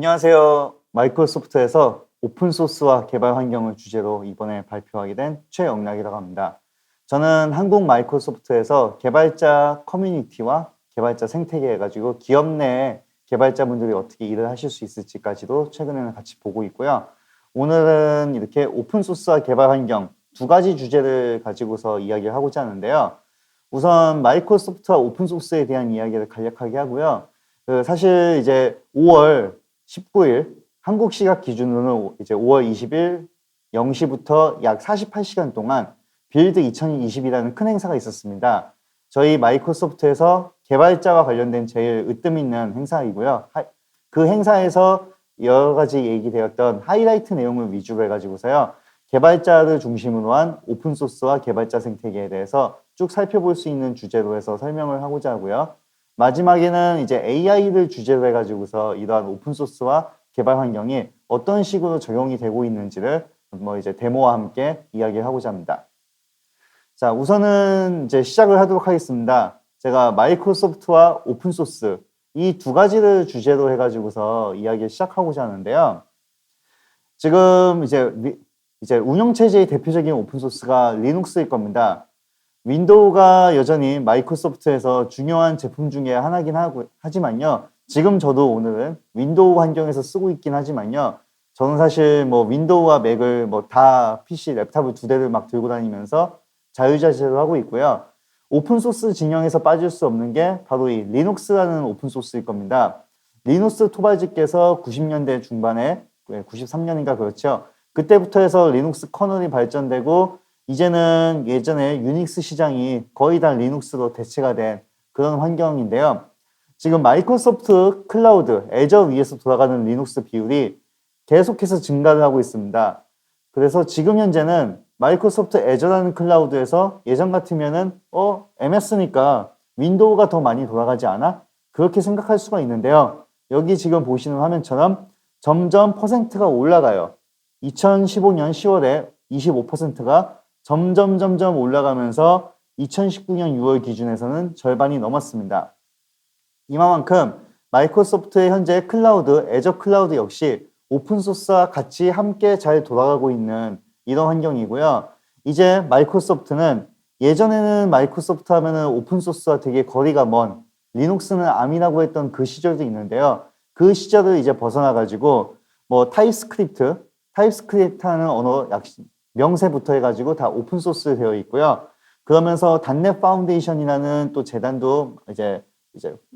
안녕하세요. 마이크로소프트에서 오픈소스와 개발 환경을 주제로 이번에 발표하게 된 최영락이라고 합니다. 저는 한국 마이크로소프트에서 개발자 커뮤니티와 개발자 생태계 해가지고 기업 내 개발자분들이 어떻게 일을 하실 수 있을지까지도 최근에는 같이 보고 있고요. 오늘은 이렇게 오픈소스와 개발 환경 두 가지 주제를 가지고서 이야기를 하고자 하는데요. 우선 마이크로소프트와 오픈소스에 대한 이야기를 간략하게 하고요. 사실 이제 5월 19일 한국 시각 기준으로는 이제 5월 20일 0시부터 약 48시간 동안 빌드 2020이라는 큰 행사가 있었습니다. 저희 마이크로소프트에서 개발자와 관련된 제일 으뜸 있는 행사이고요. 그 행사에서 여러 가지 얘기되었던 하이라이트 내용을 위주로 해가지고서요. 개발자를 중심으로 한 오픈소스와 개발자 생태계에 대해서 쭉 살펴볼 수 있는 주제로 해서 설명을 하고자 하고요. 마지막에는 이제 AI를 주제로 해가지고서 이러한 오픈소스와 개발 환경이 어떤 식으로 적용이 되고 있는지를 이제 데모와 함께 이야기하고자 합니다. 자, 우선은 이제 시작을 하도록 하겠습니다. 제가 마이크로소프트와 오픈소스 이 두 가지를 주제로 해가지고서 이야기를 시작하고자 하는데요. 지금 이제 운영체제의 대표적인 오픈소스가 리눅스일 겁니다. 윈도우가 여전히 마이크로소프트에서 중요한 제품 중에 하나긴 하지만요. 지금 저도 오늘은 윈도우 환경에서 쓰고 있긴 하지만요. 저는 사실 뭐 윈도우와 맥을 뭐 다 PC, 랩탑을 두 대를 막 들고 다니면서 자유자재로 하고 있고요. 오픈소스 진영에서 빠질 수 없는 게 바로 이 리눅스라는 오픈소스일 겁니다. 리눅스 토발즈께서 90년대 중반에 93년인가 그렇죠. 그때부터 해서 리눅스 커널이 발전되고 이제는 예전에 유닉스 시장이 거의 다 리눅스로 대체가 된 그런 환경인데요. 지금 마이크로소프트 클라우드, 애저 위에서 돌아가는 리눅스 비율이 계속해서 증가를 하고 있습니다. 그래서 지금 현재는 마이크로소프트 애저라는 클라우드에서 예전 같으면은 MS니까 윈도우가 더 많이 돌아가지 않아? 그렇게 생각할 수가 있는데요. 여기 지금 보시는 화면처럼 점점 퍼센트가 올라가요. 2015년 10월에 25%가 점점 올라가면서 2019년 6월 기준에서는 절반이 넘었습니다. 이만큼 마이크로소프트의 현재 클라우드, 애저 클라우드 역시 오픈소스와 같이 함께 잘 돌아가고 있는 이런 환경이고요. 이제 마이크로소프트는 예전에는 마이크로소프트 하면은 오픈소스와 되게 거리가 먼 리눅스는 암이라고 했던 그 시절도 있는데요. 그 시절을 이제 벗어나가지고 뭐 타입스크립트 하는 언어 명세부터 해가지고 다 오픈소스 되어 있고요. 그러면서 단넷 파운데이션이라는 또 재단도 이제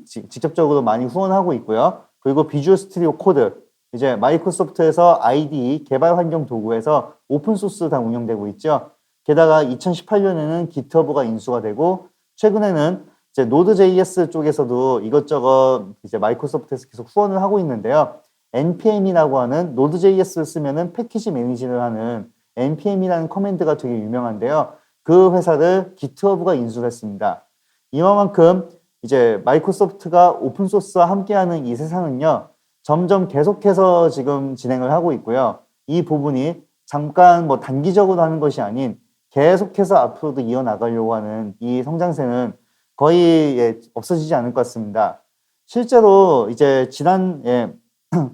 직접적으로 많이 후원하고 있고요. 그리고 비주얼 스튜디오 코드, 이제 마이크로소프트에서 IDE 개발 환경 도구에서 오픈소스 다 운영되고 있죠. 게다가 2018년에는 기트허브가 인수가 되고 최근에는 이제 노드.js 쪽에서도 이것저것 이제 마이크로소프트에서 계속 후원을 하고 있는데요. npm이라고 하는 노드.js를 쓰면은 패키지 매니지를 하는 npm이라는 커맨드가 되게 유명한데요. 그 회사를 기트허브가 인수를 했습니다. 이만큼 이제 마이크로소프트가 오픈소스와 함께하는 이 세상은요. 점점 계속해서 지금 진행을 하고 있고요. 이 부분이 잠깐 뭐 단기적으로 하는 것이 아닌 계속해서 앞으로도 이어나가려고 하는 이 성장세는 거의 없어지지 않을 것 같습니다. 실제로 이제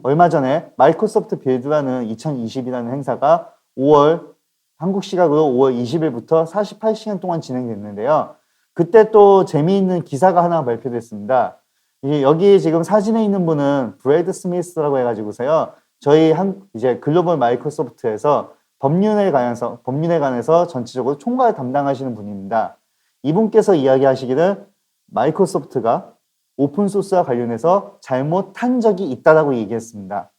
얼마 전에 마이크로소프트 빌드라는 2020이라는 행사가 한국 시각으로 5월 20일부터 48시간 동안 진행됐는데요. 그때 또 재미있는 기사가 하나 발표됐습니다. 여기 지금 사진에 있는 분은 브래드 스미스라고 해가지고서요. 저희 이제 글로벌 마이크로소프트에서 법률에 관해서 전체적으로 총괄 담당하시는 분입니다. 이분께서 이야기하시기를 마이크로소프트가 오픈소스와 관련해서 잘못한 적이 있다라고 얘기했습니다.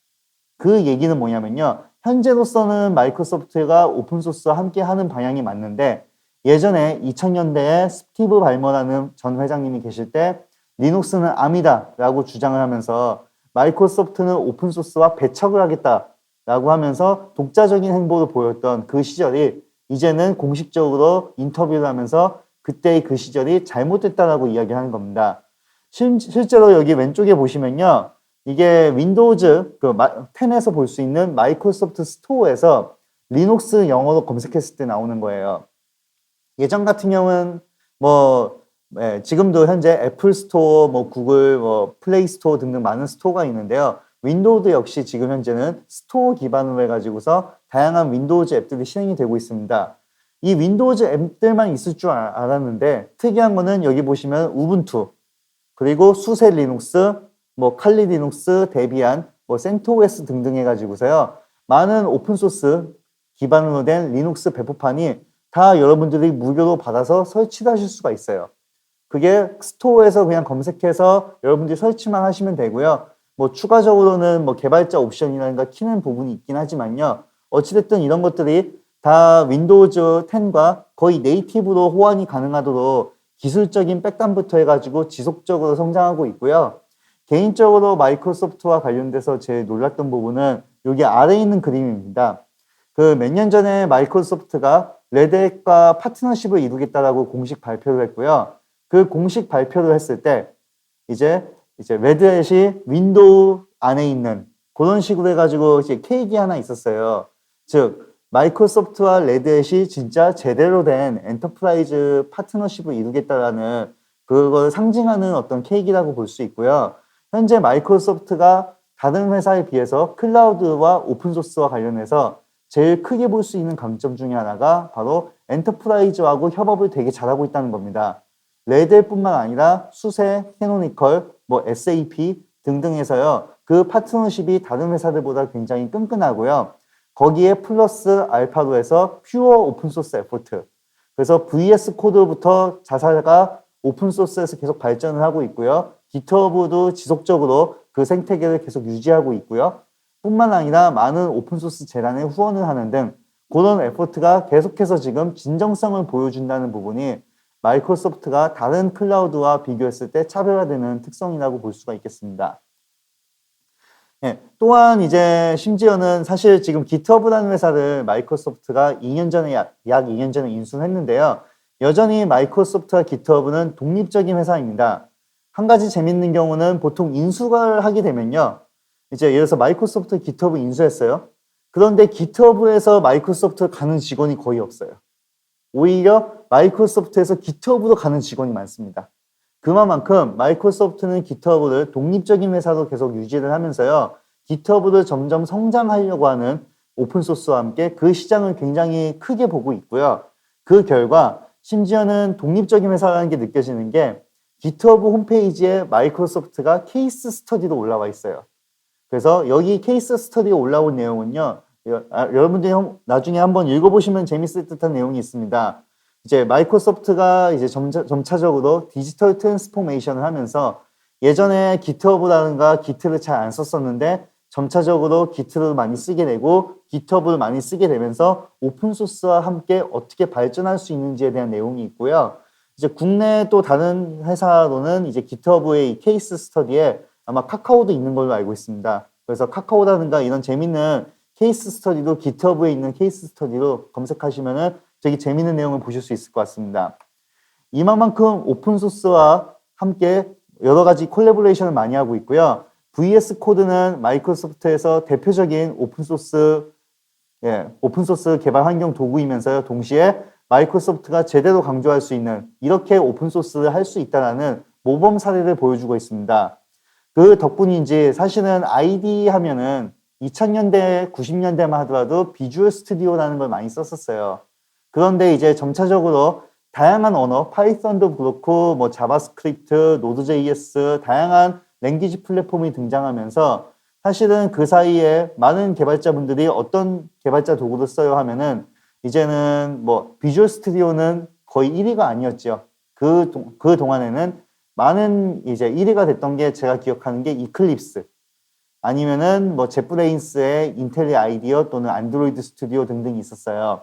그 얘기는 뭐냐면요. 현재로서는 마이크로소프트가 오픈소스와 함께 하는 방향이 맞는데 예전에 2000년대에 스티브 발머라는 전 회장님이 계실 때 리눅스는 암이다 라고 주장을 하면서 마이크로소프트는 오픈소스와 배척을 하겠다라고 하면서 독자적인 행보를 보였던 그 시절이 이제는 공식적으로 인터뷰를 하면서 그때의 그 시절이 잘못됐다라고 이야기하는 겁니다. 실제로 여기 왼쪽에 보시면요. 이게 윈도우즈 10에서 볼 수 있는 마이크로소프트 스토어에서 리눅스 영어로 검색했을 때 나오는 거예요. 예전 같은 경우는 지금도 현재 애플 스토어, 구글, 플레이 스토어 등등 많은 스토어가 있는데요. 윈도우도 역시 지금 현재는 스토어 기반으로 해가지고서 다양한 윈도우즈 앱들이 실행이 되고 있습니다. 이 윈도우즈 앱들만 있을 줄 알았는데 특이한 거는 여기 보시면 우분투, 그리고 수세 리눅스, 뭐 칼리 리눅스, 데비안, 뭐 센토스 등등 해가지고서요. 많은 오픈소스 기반으로 된 리눅스 배포판이 다 여러분들이 무료로 받아서 설치를 하실 수가 있어요. 그게 스토어에서 그냥 검색해서 여러분들이 설치만 하시면 되고요. 뭐 추가적으로는 뭐 개발자 옵션이라든가 키는 부분이 있긴 하지만요. 어찌됐든 이런 것들이 다 윈도우즈 10과 거의 네이티브로 호환이 가능하도록 기술적인 백단부터 해가지고 지속적으로 성장하고 있고요. 개인적으로 마이크로소프트와 관련돼서 제일 놀랐던 부분은 여기 아래에 있는 그림입니다. 그 몇 년 전에 마이크로소프트가 레드햇과 파트너십을 이루겠다라고 공식 발표를 했고요. 그 공식 발표를 했을 때 이제 레드햇이 윈도우 안에 있는 그런 식으로 해가지고 이제 케이크 하나 있었어요. 즉 마이크로소프트와 레드햇이 진짜 제대로 된 엔터프라이즈 파트너십을 이루겠다라는 그걸 상징하는 어떤 케이크라고 볼 수 있고요. 현재 마이크로소프트가 다른 회사에 비해서 클라우드와 오픈소스와 관련해서 제일 크게 볼 수 있는 강점 중에 하나가 바로 엔터프라이즈하고 협업을 되게 잘하고 있다는 겁니다. 레드햇뿐만 아니라 수세, 캐노니컬, 뭐 SAP 등등에서요. 그 파트너십이 다른 회사들보다 굉장히 끈끈하고요. 거기에 플러스 알파로 해서 퓨어 오픈소스 에포트. 그래서 VS 코드부터 자사가 오픈소스에서 계속 발전을 하고 있고요. GitHub도 지속적으로 그 생태계를 계속 유지하고 있고요. 뿐만 아니라 많은 오픈소스 재단에 후원을 하는 등 그런 에포트가 계속해서 지금 진정성을 보여준다는 부분이 마이크로소프트가 다른 클라우드와 비교했을 때 차별화되는 특성이라고 볼 수가 있겠습니다. 네, 또한 이제 심지어는 사실 지금 GitHub라는 회사를 마이크로소프트가 2년 전에 약 2년 전에 인수를 했는데요. 여전히 마이크로소프트와 GitHub는 독립적인 회사입니다. 한 가지 재밌는 경우는 보통 인수를 하게 되면요. 이제 예를 들어서 마이크로소프트 GitHub 인수했어요. 그런데 GitHub에서 마이크로소프트 가는 직원이 거의 없어요. 오히려 마이크로소프트에서 GitHub로 가는 직원이 많습니다. 그만큼 마이크로소프트는 GitHub를 독립적인 회사로 계속 유지를 하면서요. GitHub를 점점 성장하려고 하는 오픈소스와 함께 그 시장을 굉장히 크게 보고 있고요. 그 결과 심지어는 독립적인 회사라는 게 느껴지는 게 GitHub 홈페이지에 마이크로소프트가 케이스 스터디도 올라와 있어요. 그래서 여기 케이스 스터디가 올라온 내용은요. 여러분들이 나중에 한번 읽어보시면 재밌을 듯한 내용이 있습니다. 이제 마이크로소프트가 이제 점차적으로 디지털 트랜스포메이션을 하면서 예전에 GitHub라든가 Git를 잘 안 썼었는데 점차적으로 Git를 많이 쓰게 되고 GitHub를 많이 쓰게 되면서 오픈소스와 함께 어떻게 발전할 수 있는지에 대한 내용이 있고요. 이제 국내 또 다른 회사로는 이제 GitHub의 이 케이스 스터디에 아마 카카오도 있는 걸로 알고 있습니다. 그래서 카카오라든가 이런 재밌는 케이스 스터디도 GitHub에 있는 케이스 스터디로 검색하시면은 되게 재밌는 내용을 보실 수 있을 것 같습니다. 이만큼 오픈소스와 함께 여러 가지 콜라보레이션을 많이 하고 있고요. VS 코드는 마이크로소프트에서 대표적인 오픈소스 개발 환경 도구이면서요. 동시에 마이크로소프트가 제대로 강조할 수 있는 이렇게 오픈소스를 할 수 있다는 모범 사례를 보여주고 있습니다. 그 덕분인지 사실은 IDE 하면은 2000년대, 90년대만 하더라도 비주얼 스튜디오라는 걸 많이 썼었어요. 그런데 이제 점차적으로 다양한 언어, 파이썬도 그렇고 뭐 자바스크립트, 노드.js 다양한 랭귀지 플랫폼이 등장하면서 사실은 그 사이에 많은 개발자분들이 어떤 개발자 도구를 써요 하면은 이제는 뭐 비주얼 스튜디오는 거의 1위가 아니었죠. 그 동안에는 많은 이제 1위가 됐던 게 제가 기억하는 게 이클립스 아니면은 뭐 젯브레인스의 인텔리 아이디어 또는 안드로이드 스튜디오 등등이 있었어요.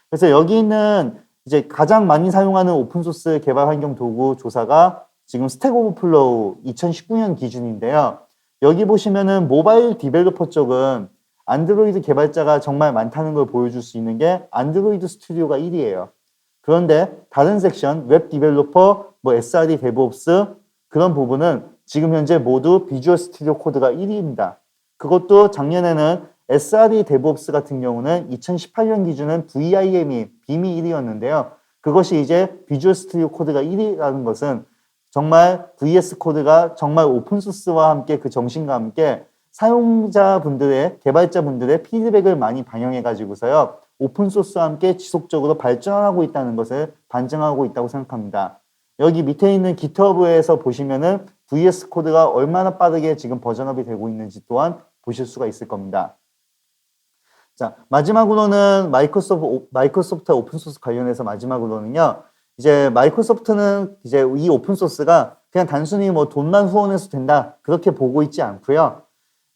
그래서 여기 있는 이제 가장 많이 사용하는 오픈소스 개발 환경 도구 조사가 지금 스택 오버플로우 2019년 기준인데요. 여기 보시면은 모바일 디벨로퍼 쪽은 안드로이드 개발자가 정말 많다는 걸 보여줄 수 있는 게 안드로이드 스튜디오가 1위예요. 그런데 다른 섹션, 웹 디벨로퍼, 뭐 SRE 데브옵스 그런 부분은 지금 현재 모두 비주얼 스튜디오 코드가 1위입니다. 그것도 작년에는 SRE 데브옵스 같은 경우는 2018년 기준은 VIM이 빔이 1위였는데요. 그것이 이제 비주얼 스튜디오 코드가 1위라는 것은 정말 VS 코드가 정말 오픈소스와 함께 그 정신과 함께 사용자분들의, 개발자분들의 피드백을 많이 반영해가지고서요, 오픈소스와 함께 지속적으로 발전하고 있다는 것을 반증하고 있다고 생각합니다. 여기 밑에 있는 GitHub에서 보시면은 VS 코드가 얼마나 빠르게 지금 버전업이 되고 있는지 또한 보실 수가 있을 겁니다. 자, 마지막으로는 마이크로소프트 오픈소스 관련해서 마지막으로는요, 이제 마이크로소프트는 이제 이 오픈소스가 그냥 단순히 뭐 돈만 후원해서 된다, 그렇게 보고 있지 않고요.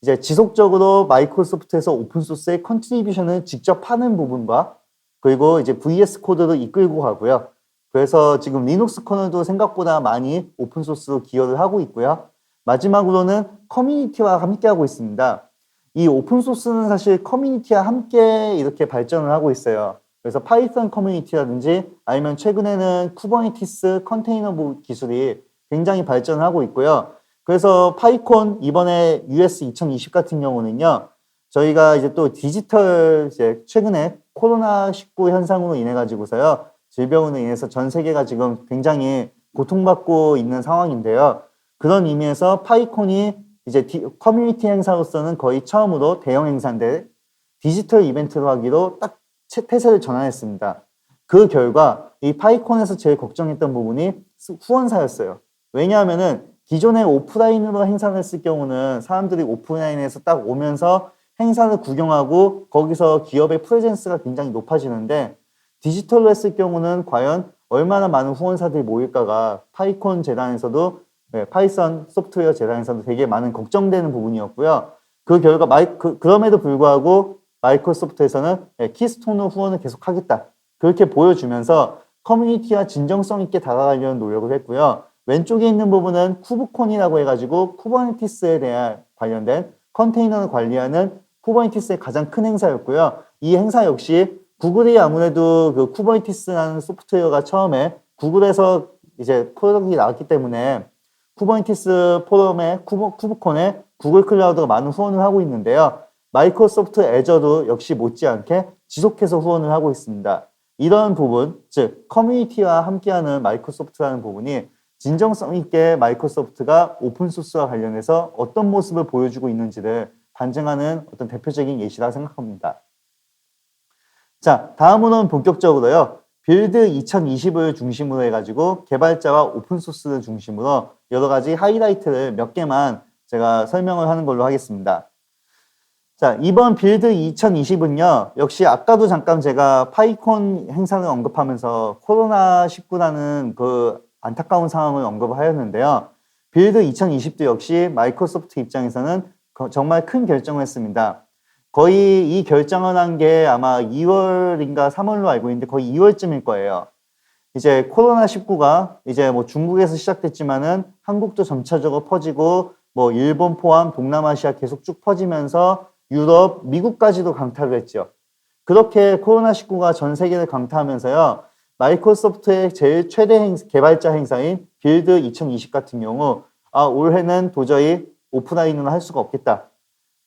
이제 지속적으로 마이크로소프트에서 오픈소스의 컨트리뷰션을 직접 하는 부분과 그리고 이제 VS 코드를 이끌고 가고요. 그래서 지금 리눅스 커널도 생각보다 많이 오픈소스로 기여를 하고 있고요. 마지막으로는 커뮤니티와 함께 하고 있습니다. 이 오픈소스는 사실 커뮤니티와 함께 이렇게 발전을 하고 있어요. 그래서 파이썬 커뮤니티라든지 아니면 최근에는 쿠버네티스 컨테이너 기술이 굉장히 발전하고 있고요. 그래서 파이콘 이번에 US 2020 같은 경우는요. 저희가 이제 또 디지털 이제 최근에 코로나19 현상으로 인해 가지고서요. 질병으로 인해서 전 세계가 지금 굉장히 고통받고 있는 상황인데요. 그런 의미에서 파이콘이 이제 커뮤니티 행사로서는 거의 처음으로 대형 행사인데 디지털 이벤트로 하기로 딱 태세를 전환했습니다. 그 결과 이 파이콘에서 제일 걱정했던 부분이 후원사였어요. 왜냐하면은 기존에 오프라인으로 행사를 했을 경우는 사람들이 오프라인에서 딱 오면서 행사를 구경하고 거기서 기업의 프레젠스가 굉장히 높아지는데 디지털로 했을 경우는 과연 얼마나 많은 후원사들이 모일까가 파이콘 재단에서도 파이썬 소프트웨어 재단에서도 되게 많은 걱정되는 부분이었고요. 그 결과 그럼에도 불구하고 마이크로소프트에서는 키스톤으로 후원을 계속하겠다. 그렇게 보여주면서 커뮤니티와 진정성 있게 다가가려는 노력을 했고요. 왼쪽에 있는 부분은 쿠브콘이라고 해가지고 쿠버네티스에 대한 관련된 컨테이너를 관리하는 쿠버네티스의 가장 큰 행사였고요. 이 행사 역시 구글이 아무래도 그 쿠버네티스라는 소프트웨어가 처음에 구글에서 이제 프로덕트가 나왔기 때문에 쿠버네티스 포럼에 쿠브콘에 구글 클라우드가 많은 후원을 하고 있는데요. 마이크로소프트 애저도 역시 못지않게 지속해서 후원을 하고 있습니다. 이런 부분, 즉 커뮤니티와 함께하는 마이크로소프트라는 부분이 진정성 있게 마이크로소프트가 오픈소스와 관련해서 어떤 모습을 보여주고 있는지를 반증하는 어떤 대표적인 예시라 생각합니다. 자, 다음으로는 본격적으로요. 빌드 2020을 중심으로 해가지고 개발자와 오픈소스를 중심으로 여러 가지 하이라이트를 몇 개만 제가 설명을 하는 걸로 하겠습니다. 자, 이번 빌드 2020은요, 역시 아까도 잠깐 제가 파이콘 행사를 언급하면서 코로나19라는 그 안타까운 상황을 언급을 하였는데요. 빌드 2020도 역시 마이크로소프트 입장에서는 정말 큰 결정을 했습니다. 거의 이 결정을 한 게 아마 2월인가 3월로 알고 있는데 거의 2월쯤일 거예요. 이제 코로나19가 이제 뭐 중국에서 시작됐지만은 한국도 점차적으로 퍼지고 뭐 일본 포함 동남아시아 계속 쭉 퍼지면서 유럽, 미국까지도 강타를 했죠. 그렇게 코로나19가 전 세계를 강타하면서요. 마이크로소프트의 제일 최대 개발자 행사인 빌드 2020 같은 경우 올해는 도저히 오프라인으로 할 수가 없겠다.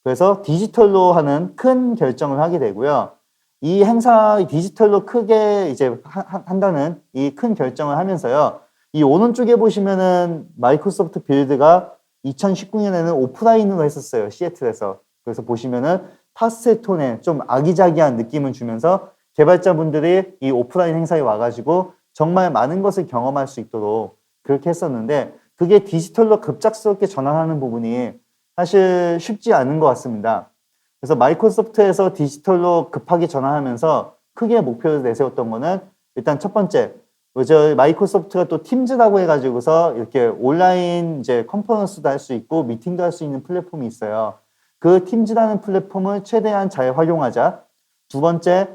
그래서 디지털로 하는 큰 결정을 하게 되고요. 이 행사 디지털로 크게 이제 한다는 이 큰 결정을 하면서요. 이 오른쪽에 보시면은 마이크로소프트 빌드가 2019년에는 오프라인으로 했었어요. 시애틀에서. 그래서 보시면은 파스텔톤에 좀 아기자기한 느낌을 주면서 개발자분들이 이 오프라인 행사에 와가지고 정말 많은 것을 경험할 수 있도록 그렇게 했었는데 그게 디지털로 급작스럽게 전환하는 부분이 사실 쉽지 않은 것 같습니다. 그래서 마이크로소프트에서 디지털로 급하게 전환하면서 크게 목표를 내세웠던 거는 일단 첫 번째, 마이크로소프트가 또 팀즈라고 해가지고서 이렇게 온라인 이제 컨퍼런스도 할 수 있고 미팅도 할 수 있는 플랫폼이 있어요. 그 팀즈라는 플랫폼을 최대한 잘 활용하자. 두 번째,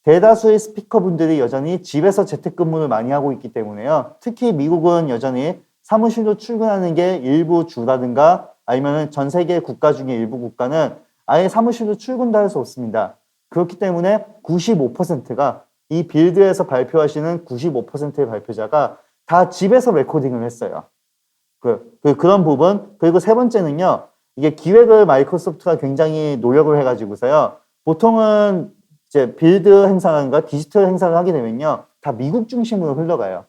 대다수의 스피커분들이 여전히 집에서 재택근무를 많이 하고 있기 때문에요. 특히 미국은 여전히 사무실로 출근하는 게 일부 주라든가 아니면 전 세계 국가 중에 일부 국가는 아예 사무실로 출근도 할 수 없습니다. 그렇기 때문에 95%가 이 빌드에서 발표하시는 95%의 발표자가 다 집에서 레코딩을 했어요. 그런 부분. 그리고 세 번째는요. 이게 기획을 마이크로소프트가 굉장히 노력을 해가지고서요. 보통은 이제 빌드 행사라든가 디지털 행사를 하게 되면요. 다 미국 중심으로 흘러가요.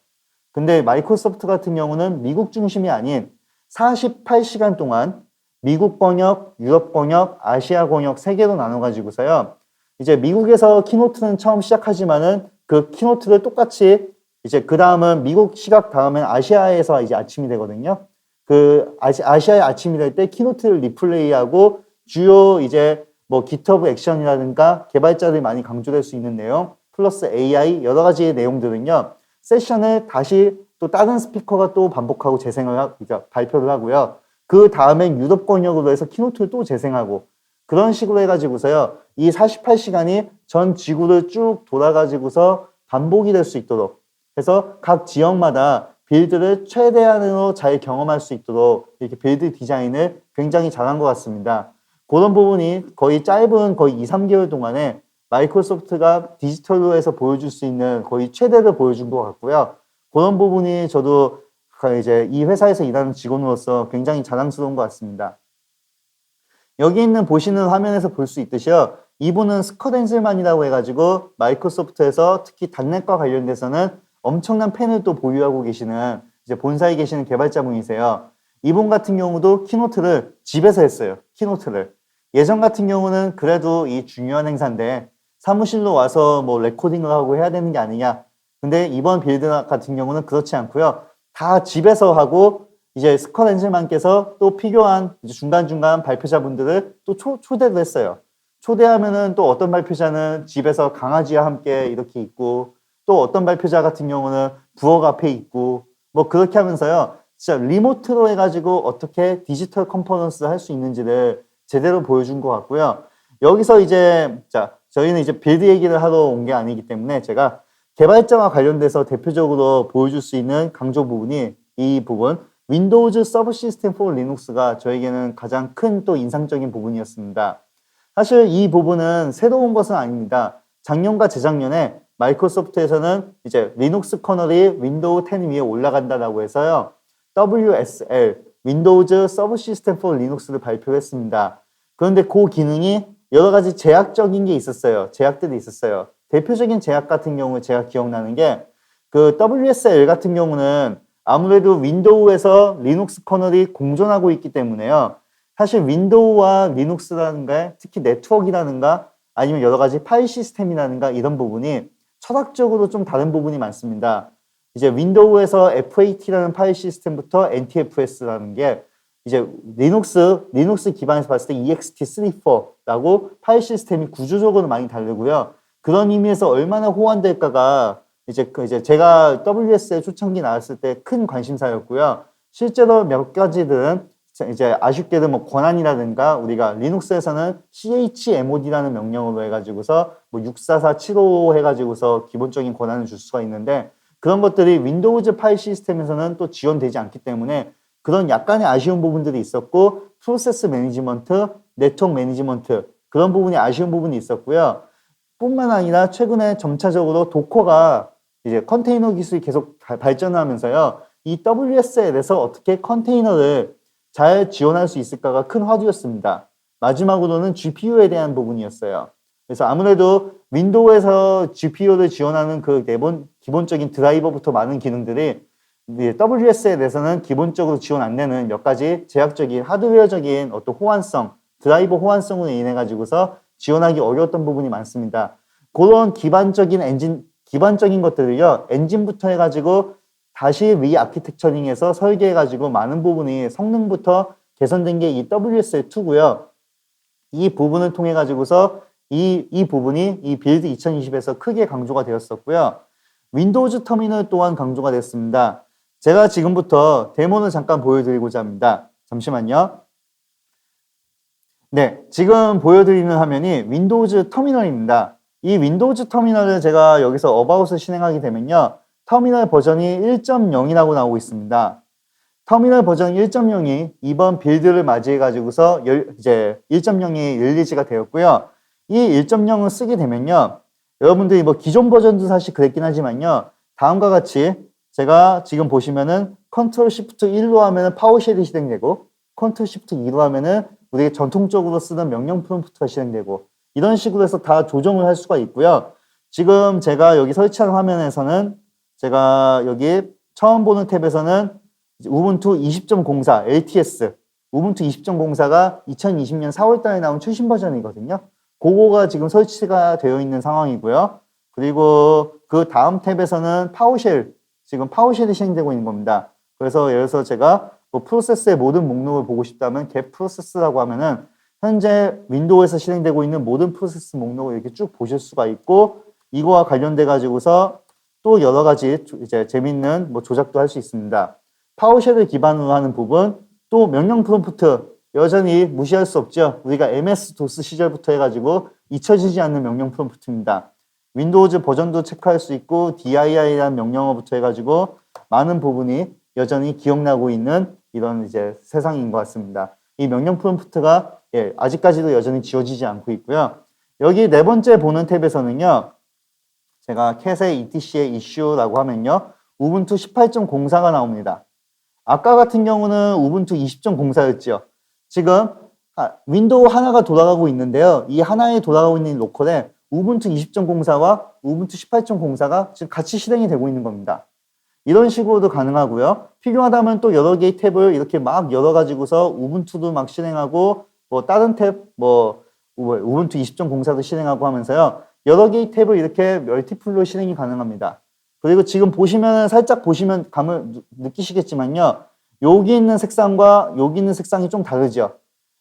근데 마이크로소프트 같은 경우는 미국 중심이 아닌 48시간 동안 미국 번역, 유럽 번역, 아시아 번역 3개로 나눠가지고서요. 이제 미국에서 키노트는 처음 시작하지만은 그 키노트를 똑같이 이제 그 다음은 미국 시각 다음엔 아시아에서 이제 아침이 되거든요. 그 아시아의 아침이 될 때 키노트를 리플레이하고 주요 이제 뭐 GitHub 액션이라든가 개발자들이 많이 강조될 수 있는 내용 플러스 AI 여러 가지의 내용들은요. 세션을 다시 또 다른 스피커가 또 반복하고 그러니까 발표를 하고요. 그 다음엔 유럽 번역으로 해서 키노트를 또 재생하고 그런 식으로 해가지고서요. 이 48시간이 전 지구를 쭉 돌아가지고서 반복이 될 수 있도록 해서 각 지역마다 빌드를 최대한으로 잘 경험할 수 있도록 이렇게 빌드 디자인을 굉장히 잘한 것 같습니다. 그런 부분이 거의 짧은 거의 2, 3개월 동안에 마이크로소프트가 디지털로 해서 보여줄 수 있는 거의 최대를 보여준 것 같고요. 그런 부분이 저도 이제 이 회사에서 일하는 직원으로서 굉장히 자랑스러운 것 같습니다. 여기 있는 보시는 화면에서 볼 수 있듯이요. 이분은 스컷 엔젤만이라고 해가지고 마이크로소프트에서 특히 단넷과 관련돼서는 엄청난 팬을 또 보유하고 계시는 이제 본사에 계시는 개발자분이세요. 이분 같은 경우도 키노트를 집에서 했어요. 키노트를. 예전 같은 경우는 그래도 이 중요한 행사인데 사무실로 와서 뭐 레코딩을 하고 해야 되는 게 아니냐. 근데 이번 빌드 같은 경우는 그렇지 않고요. 다 집에서 하고 이제 스컷 엔젤만께서 또 필요한 이제 중간중간 발표자분들을 또 초대를 했어요. 초대하면은 또 어떤 발표자는 집에서 강아지와 함께 이렇게 있고 또 어떤 발표자 같은 경우는 부엌 앞에 있고 뭐 그렇게 하면서요. 진짜 리모트로 해가지고 어떻게 디지털 컨퍼런스를 할 수 있는지를 제대로 보여준 것 같고요. 여기서 이제 저희는 이제 빌드 얘기를 하러 온 게 아니기 때문에 제가 개발자와 관련돼서 대표적으로 보여줄 수 있는 강조 부분이 이 부분 윈도우즈 서브 시스템 포 리눅스가 저에게는 가장 큰 또 인상적인 부분이었습니다. 사실 이 부분은 새로운 것은 아닙니다. 작년과 재작년에 마이크로소프트에서는 이제 리눅스 커널이 윈도우 10 위에 올라간다라고 해서요. WSL, 윈도우즈 서브 시스템 포 리눅스를 발표했습니다. 그런데 그 기능이 여러 가지 제약적인 게 있었어요. 제약들이 있었어요. 대표적인 제약 같은 경우 제가 기억나는 게 그 WSL 같은 경우는 아무래도 윈도우에서 리눅스 커널이 공존하고 있기 때문에요. 사실 윈도우와 리눅스라든가 특히 네트워크라든가 아니면 여러 가지 파일 시스템이라든가 이런 부분이 철학적으로 좀 다른 부분이 많습니다. 이제 윈도우에서 FAT라는 파일 시스템부터 NTFS라는 게 이제 리눅스 기반에서 봤을 때 ext34라고 파일 시스템이 구조적으로 많이 다르고요. 그런 의미에서 얼마나 호환될까가 이제 제가 WSL 초창기 나왔을 때 큰 관심사였고요. 실제로 몇 가지들은 이제 아쉽게도 뭐 권한이라든가 우리가 리눅스에서는 chmod라는 명령으로 해가지고서 뭐 64475 해가지고서 기본적인 권한을 줄 수가 있는데 그런 것들이 윈도우즈 파일 시스템에서는 또 지원되지 않기 때문에 그런 약간의 아쉬운 부분들이 있었고 프로세스 매니지먼트, 네트워크 매니지먼트 그런 부분이 아쉬운 부분이 있었고요. 뿐만 아니라 최근에 점차적으로 도커가 이제 컨테이너 기술이 계속 발전하면서요. 이 WSL에서 어떻게 컨테이너를 잘 지원할 수 있을까가 큰 화두였습니다. 마지막으로는 GPU에 대한 부분이었어요. 그래서 아무래도 윈도우에서 GPU를 지원하는 그 기본적인 드라이버부터 많은 기능들이 WSL에서는 기본적으로 지원 안 되는 몇 가지 제약적인 하드웨어적인 어떤 호환성, 드라이버 호환성으로 인해 가지고서 지원하기 어려웠던 부분이 많습니다. 그런 기반적인 것들을요, 엔진부터 해가지고 다시 리아키텍처링해서 설계해가지고 많은 부분이 성능부터 개선된 게 이 WSL2고요. 이 부분을 통해 가지고서 이 부분이 이 빌드 2020에서 크게 강조가 되었었고요. 윈도우즈 터미널 또한 강조가 됐습니다. 제가 지금부터 데모를 잠깐 보여드리고자 합니다. 잠시만요. 네, 지금 보여드리는 화면이 윈도우즈 터미널입니다. 이 윈도우즈 터미널을 제가 여기서 어바웃을 실행하게 되면요. 터미널 버전이 1.0이라고 나오고 있습니다. 터미널 버전 1.0이 이번 빌드를 맞이해 가지고서 이제 1.0이 릴리즈가 되었고요. 이 1.0을 쓰게 되면요. 여러분들이 뭐 기존 버전도 사실 그랬긴 하지만요. 다음과 같이 제가 지금 보시면은 컨트롤 시프트 1로 하면은 파워쉘이 실행되고 컨트롤 시프트 2로 하면은 우리가 전통적으로 쓰는 명령 프롬프트가 실행되고 이런 식으로 해서 다 조정을 할 수가 있고요. 지금 제가 여기 설치한 화면에서는 제가 여기 처음 보는 탭에서는 우분투 20.04 LTS 우분투 20.04가 2020년 4월 달에 나온 최신 버전이거든요. 그거가 지금 설치가 되어 있는 상황이고요. 그리고 그 다음 탭에서는 파워쉘, 지금 파워쉘이 실행되고 있는 겁니다. 그래서 예를 들어서 제가 뭐 프로세스의 모든 목록을 보고 싶다면 get 프로세스라고 하면은 현재 윈도우에서 실행되고 있는 모든 프로세스 목록을 이렇게 쭉 보실 수가 있고, 이거와 관련돼 가지고서 또 여러 가지 이제 재밌는 뭐 조작도 할 수 있습니다. 파워쉘을 기반으로 하는 부분, 또 명령 프롬프트 여전히 무시할 수 없죠. 우리가 MS-DOS 시절부터 해가지고 잊혀지지 않는 명령 프롬프트입니다. 윈도우즈 버전도 체크할 수 있고 dir이라는 명령어부터 해가지고 많은 부분이 여전히 기억나고 있는 이런 이제 세상인 것 같습니다. 이 명령 프롬프트가 아직까지도 여전히 지워지지 않고 있고요. 여기 네 번째 보는 탭에서는요, 제가 캣의 etc의 issue라고 하면요, 우분투 18.04가 나옵니다. 아까 같은 경우는 우분투 20.04였죠. 지금 윈도우 하나가 돌아가고 있는데요. 이 하나에 돌아가고 있는 로컬에 우분투 20.04와 우분투 18.04가 지금 같이 실행이 되고 있는 겁니다. 이런 식으로도 가능하고요. 필요하다면 또 여러 개의 탭을 이렇게 막 열어가지고서 우분투도 막 실행하고, 뭐 다른 탭, 뭐 우분투 20.04도 실행하고 하면서요. 여러 개의 탭을 이렇게 멀티플로 실행이 가능합니다. 그리고 지금 보시면, 살짝 보시면 감을 느끼시겠지만요. 여기 있는 색상과 여기 있는 색상이 좀 다르죠.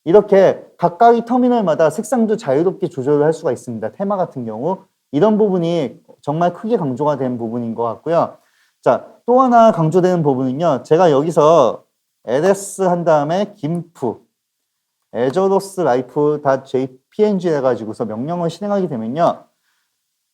이렇게 각각의 터미널마다 색상도 자유롭게 조절을 할 수가 있습니다. 테마 같은 경우. 이런 부분이 정말 크게 강조가 된 부분인 것 같고요. 자, 또 하나 강조되는 부분은요. 제가 여기서 ls 한 다음에 gimp, azureLife.jpng 해가지고서 명령을 실행하게 되면요.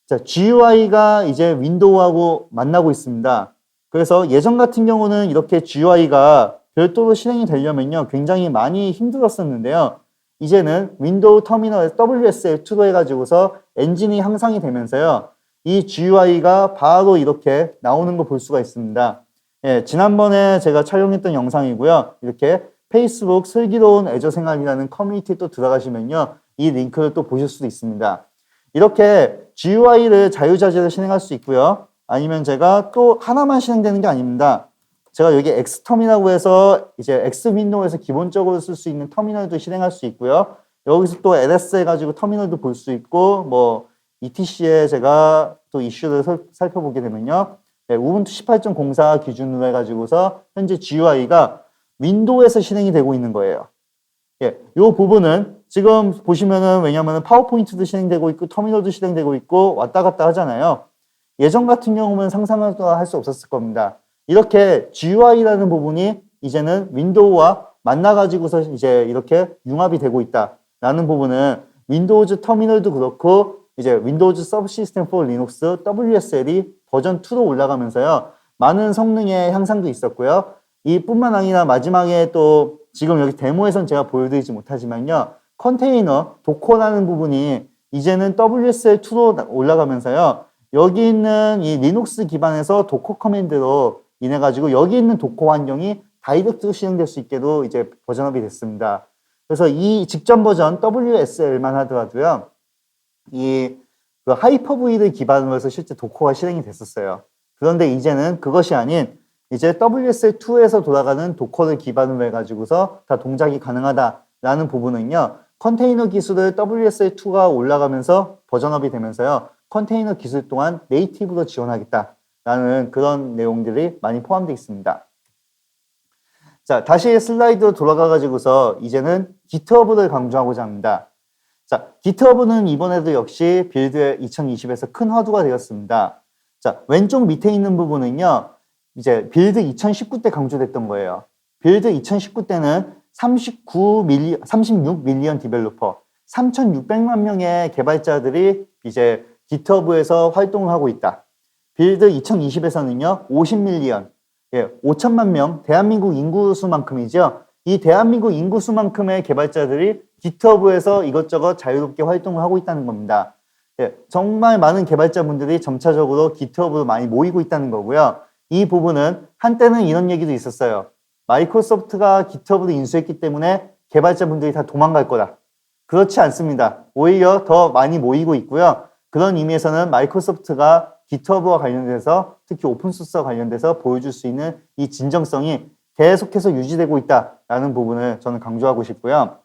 자, GUI가 이제 윈도우하고 만나고 있습니다. 그래서 예전 같은 경우는 이렇게 GUI가 별도로 실행이 되려면요, 굉장히 많이 힘들었었는데요. 이제는 윈도우 터미널 WSL2로 해가지고서 엔진이 향상이 되면서요, 이 GUI가 바로 이렇게 나오는 거 볼 수가 있습니다. 예, 지난번에 제가 촬영했던 영상이고요. 이렇게 페이스북 슬기로운 애저 생활이라는 커뮤니티에 또 들어가시면요, 이 링크를 또 보실 수도 있습니다. 이렇게 GUI를 자유자재로 실행할 수 있고요. 아니면 제가 또 하나만 실행되는 게 아닙니다. 제가 여기 X텀이라고 해서 이제 X윈도우에서 기본적으로 쓸 수 있는 터미널도 실행할 수 있고요. 여기서 또 ls 해가지고 터미널도 볼 수 있고, 뭐 etc에 제가 또 이슈를 살펴보게 되면요. 네, 우분투 18.04 기준으로 해가지고서 현재 GUI가 윈도우에서 실행이 되고 있는 거예요. 예, 이 부분은 지금 보시면은, 왜냐면은 파워포인트도 실행되고 있고 터미널도 실행되고 있고 왔다 갔다 하잖아요. 예전 같은 경우는 상상도 할 수 없었을 겁니다. 이렇게 GUI라는 부분이 이제는 윈도우와 만나가지고서 이제 이렇게 융합이 되고 있다라는 부분은 윈도우즈 터미널도 그렇고, 이제 윈도우즈 서브시스템 for 리눅스 WSL이 버전 2로 올라가면서요, 많은 성능의 향상도 있었고요. 이뿐만 아니라 마지막에 또 지금 여기 데모에선 제가 보여드리지 못하지만요, 컨테이너, 도커라는 부분이 이제는 WSL2로 올라가면서요, 여기 있는 이 리눅스 기반에서 도커 커맨드로 인해 가지고 여기 있는 도커 환경이 다이렉트로 실행될 수 있게도 이제 버전업이 됐습니다. 그래서 이 직전 버전 WSL만 하더라도요, 이 그 하이퍼V를 기반으로 해서 실제 도커가 실행이 됐었어요. 그런데 이제는 그것이 아닌 이제 WSL2에서 돌아가는 도커를 기반으로 해가지고서 다 동작이 가능하다라는 부분은요, 컨테이너 기술을 WSL2가 올라가면서 버전업이 되면서요, 컨테이너 기술 또한 네이티브로 지원하겠다라는 그런 내용들이 많이 포함되어 있습니다. 자, 다시 슬라이드로 돌아가가지고서 이제는 GitHub를 강조하고자 합니다. 자, GitHub는 이번에도 역시 빌드 2020에서 큰 화두가 되었습니다. 자, 왼쪽 밑에 있는 부분은요, 이제 빌드 2019 때 강조됐던 거예요. 빌드 2019 때는 36밀리언 디벨로퍼, 3,600만 명의 개발자들이 이제 GitHub에서 활동을 하고 있다. 빌드 2020에서는요, 50밀리언, 5천만 명, 대한민국 인구수만큼이죠. 이 대한민국 인구수만큼의 개발자들이 GitHub에서 이것저것 자유롭게 활동을 하고 있다는 겁니다. 정말 많은 개발자분들이 점차적으로 GitHub으로 많이 모이고 있다는 거고요. 이 부분은 한때는 이런 얘기도 있었어요. 마이크로소프트가 GitHub를 인수했기 때문에 개발자분들이 다 도망갈 거다. 그렇지 않습니다. 오히려 더 많이 모이고 있고요. 그런 의미에서는 마이크로소프트가 GitHub와 관련돼서, 특히 오픈소스와 관련돼서 보여줄 수 있는 이 진정성이 계속해서 유지되고 있다라는 부분을 저는 강조하고 싶고요.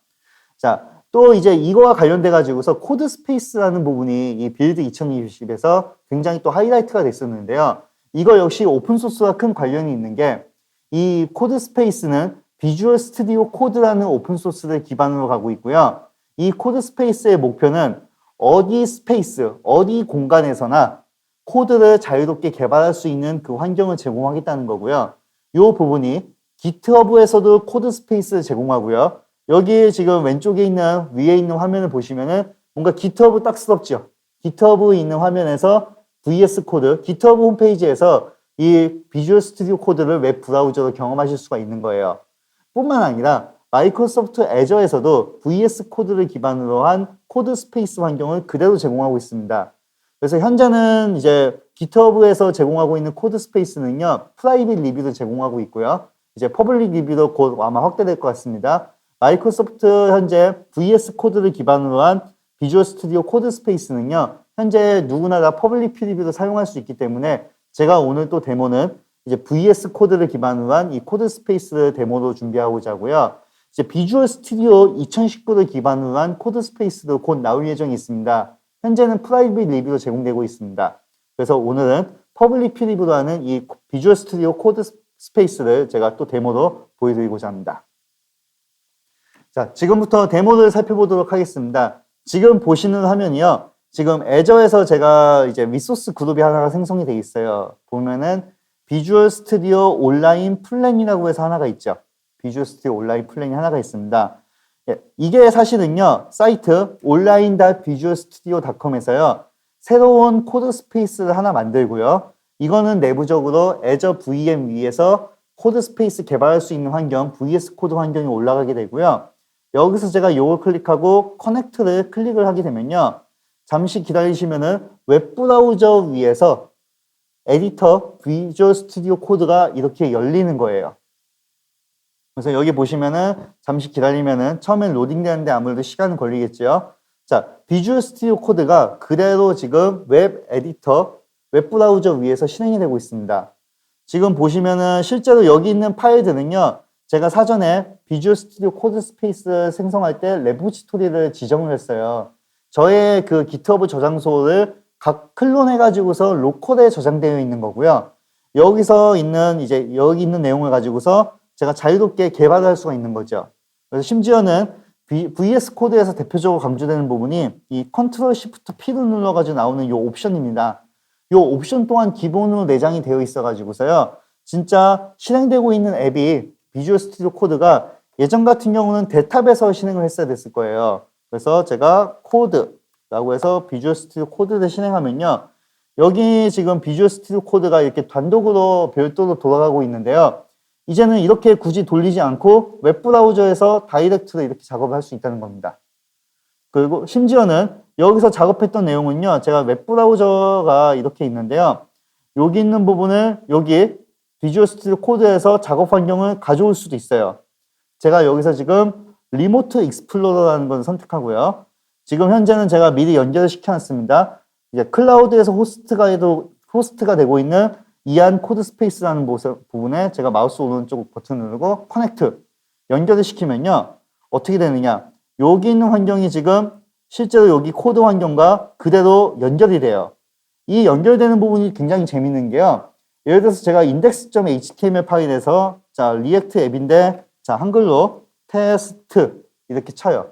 자, 또 이제 이거와 관련돼 가지고서 코드 스페이스라는 부분이 이 빌드 2020에서 굉장히 또 하이라이트가 됐었는데요. 이거 역시 오픈소스와 큰 관련이 있는 게 이 코드 스페이스는 비주얼 스튜디오 코드라는 오픈소스를 기반으로 가고 있고요. 이 코드 스페이스의 목표는 어디 스페이스, 어디 공간에서나 코드를 자유롭게 개발할 수 있는 그 환경을 제공하겠다는 거고요. 이 부분이 GitHub에서도 코드 스페이스를 제공하고요. 여기 지금 왼쪽에 있는 위에 있는 화면을 보시면은 뭔가 GitHub 딱스럽죠. GitHub에 있는 화면에서 VS 코드, GitHub 홈페이지에서 이 비주얼 스튜디오 코드를 웹 브라우저로 경험하실 수가 있는 거예요. 뿐만 아니라 마이크로소프트 애저에서도 VS 코드를 기반으로 한 코드 스페이스 환경을 그대로 제공하고 있습니다. 그래서 현재는 이제 GitHub에서 제공하고 있는 코드 스페이스는요, 프라이빗 리뷰도 제공하고 있고요. 이제 퍼블릭 리뷰도 곧 아마 확대될 것 같습니다. 마이크로소프트 현재 VS 코드를 기반으로 한 비주얼 스튜디오 코드 스페이스는요, 현재 누구나 다 퍼블릭 프리뷰를 사용할 수 있기 때문에 제가 오늘 또 데모는 이제 VS 코드를 기반으로 한 이 코드 스페이스 데모로 준비하고자 하고요. 이제 비주얼 스튜디오 2019를 기반으로 한 코드 스페이스도 곧 나올 예정이 있습니다. 현재는 프라이빗 리뷰로 제공되고 있습니다. 그래서 오늘은 퍼블릭 프리뷰로 하는 이 비주얼 스튜디오 코드 스페이스를 제가 또 데모로 보여드리고자 합니다. 자, 지금부터 데모를 살펴보도록 하겠습니다. 지금 보시는 화면이요. 지금 애저에서 제가 이제 리소스 그룹이 하나가 생성이 되어 있어요. 보면은 비주얼 스튜디오 온라인 플랜이라고 해서 하나가 있죠. 비주얼 스튜디오 온라인 플랜이 하나가 있습니다. 예, 이게 사실은요, 사이트 online.visualstudio.com에서요, 새로운 코드 스페이스를 하나 만들고요. 이거는 내부적으로 애저 VM 위에서 코드 스페이스 개발할 수 있는 환경, VS 코드 환경이 올라가게 되고요. 여기서 제가 이걸 클릭하고 커넥트를 클릭을 하게 되면요. 잠시 기다리시면은 웹브라우저 위에서 에디터 비주얼 스튜디오 코드가 이렇게 열리는 거예요. 그래서 여기 보시면은 잠시 기다리면은 처음엔 로딩되는데 아무래도 시간은 걸리겠죠. 자, 비주얼 스튜디오 코드가 그대로 지금 웹 에디터, 웹 브라우저 위에서 실행이 되고 있습니다. 지금 보시면은 실제로 여기 있는 파일들은요. 제가 사전에 비주얼 스튜디오 코드 스페이스 생성할 때 레포지토리를 지정을 했어요. 저의 그 GitHub 저장소를 각 클론해가지고서 로컬에 저장되어 있는 거고요. 여기서 있는 이제 여기 있는 내용을 가지고서 제가 자유롭게 개발할 수가 있는 거죠. 그래서 심지어는 VS 코드에서 대표적으로 강조되는 부분이 이 컨트롤 시프트 P를 눌러가지고 나오는 이 옵션입니다. 이 옵션 또한 기본으로 내장이 되어 있어가지고서요. 진짜 실행되고 있는 앱이 비주얼 스튜디오 코드가 예전 같은 경우는 대탑에서 실행을 했어야 됐을 거예요. 그래서 제가 코드라고 해서 비주얼 스튜디오 코드를 실행하면요. 여기 지금 비주얼 스튜디오 코드가 이렇게 단독으로 별도로 돌아가고 있는데요. 이제는 이렇게 굳이 돌리지 않고 웹브라우저에서 다이렉트로 이렇게 작업을 할 수 있다는 겁니다. 그리고 심지어는 여기서 작업했던 내용은요. 제가 웹브라우저가 이렇게 있는데요. 여기 있는 부분을 여기 비주얼 스튜디오 코드에서 작업 환경을 가져올 수도 있어요. 제가 여기서 지금 리모트 익스플로러라는 걸 선택하고요. 지금 현재는 제가 미리 연결을 시켜놨습니다. 이제 클라우드에서 호스트가 되고 있는 이안 코드 스페이스라는 부분에 제가 마우스 오른쪽 버튼 누르고 커넥트 연결을 시키면요. 어떻게 되느냐. 여기 있는 환경이 지금 실제로 여기 코드 환경과 그대로 연결이 돼요. 이 연결되는 부분이 굉장히 재밌는 게요. 예를 들어서 제가 index.html 파일에서 자, 리액트 앱인데 자, 한글로 테스트 이렇게 쳐요.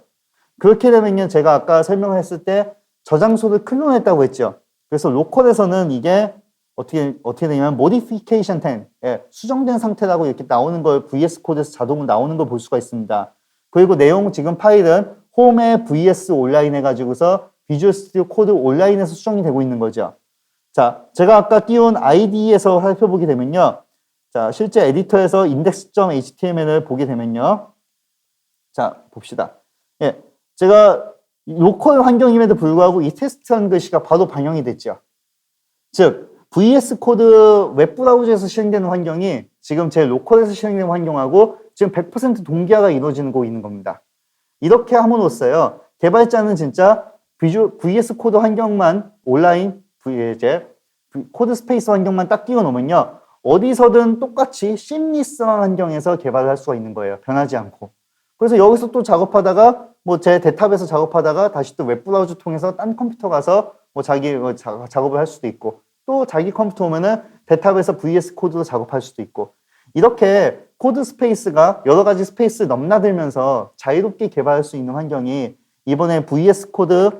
그렇게 되면요. 제가 아까 설명했을 때 저장소를 클론했다고 했죠. 그래서 로컬에서는 이게 어떻게 되냐면 modification 10, 예, 수정된 상태라고 이렇게 나오는 걸 VS 코드에서 자동으로 나오는 걸 볼 수가 있습니다. 그리고 내용 지금 파일은 홈에 VS 온라인 해가지고서 비주얼 스튜디오 코드 온라인에서 수정이 되고 있는 거죠. 자, 제가 아까 띄운 IDE에서 살펴보게 되면요. 자, 실제 에디터에서 index.html을 보게 되면요. 자, 봅시다. 예, 제가 로컬 환경임에도 불구하고 이 테스트한 글씨가 바로 반영이 됐죠. 즉, VS 코드 웹브라우저에서 실행되는 환경이 지금 제 로컬에서 실행되는 환경하고 지금 100% 동기화가 이루어지고 있는 겁니다. 이렇게 함으로써요. 개발자는 진짜 VS 코드 환경만 온라인 이제 코드 스페이스 환경만 딱 끼워 놓으면요. 어디서든 똑같이 심리스한 환경에서 개발을 할 수가 있는 거예요. 변하지 않고. 그래서 여기서 또 작업하다가 뭐 제 데스크탑에서 작업하다가 다시 또 웹브라우저 통해서 딴 컴퓨터 가서 뭐 자기 작업을 할 수도 있고, 또 자기 컴퓨터 오면은 데스크탑에서 VS 코드로 작업할 수도 있고, 이렇게 코드 스페이스가 여러 가지 스페이스 넘나들면서 자유롭게 개발할 수 있는 환경이 이번에 VS 코드,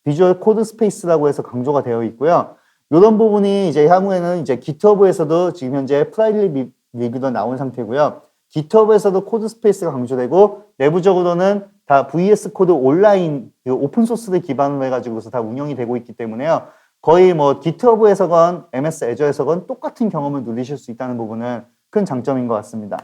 비주얼 코드 스페이스라고 해서 강조가 되어 있고요. 이런 부분이 이제 향후에는 이제 GitHub에서도 지금 현재 프라이빗 리뷰도 나온 상태고요. GitHub에서도 코드 스페이스가 강조되고, 내부적으로는 다 VS 코드 온라인 오픈 소스를 기반으로 해가지고서 다 운영이 되고 있기 때문에요. 거의 뭐 GitHub에서건 MS 애저에서건 똑같은 경험을 누리실 수 있다는 부분은 큰 장점인 것 같습니다.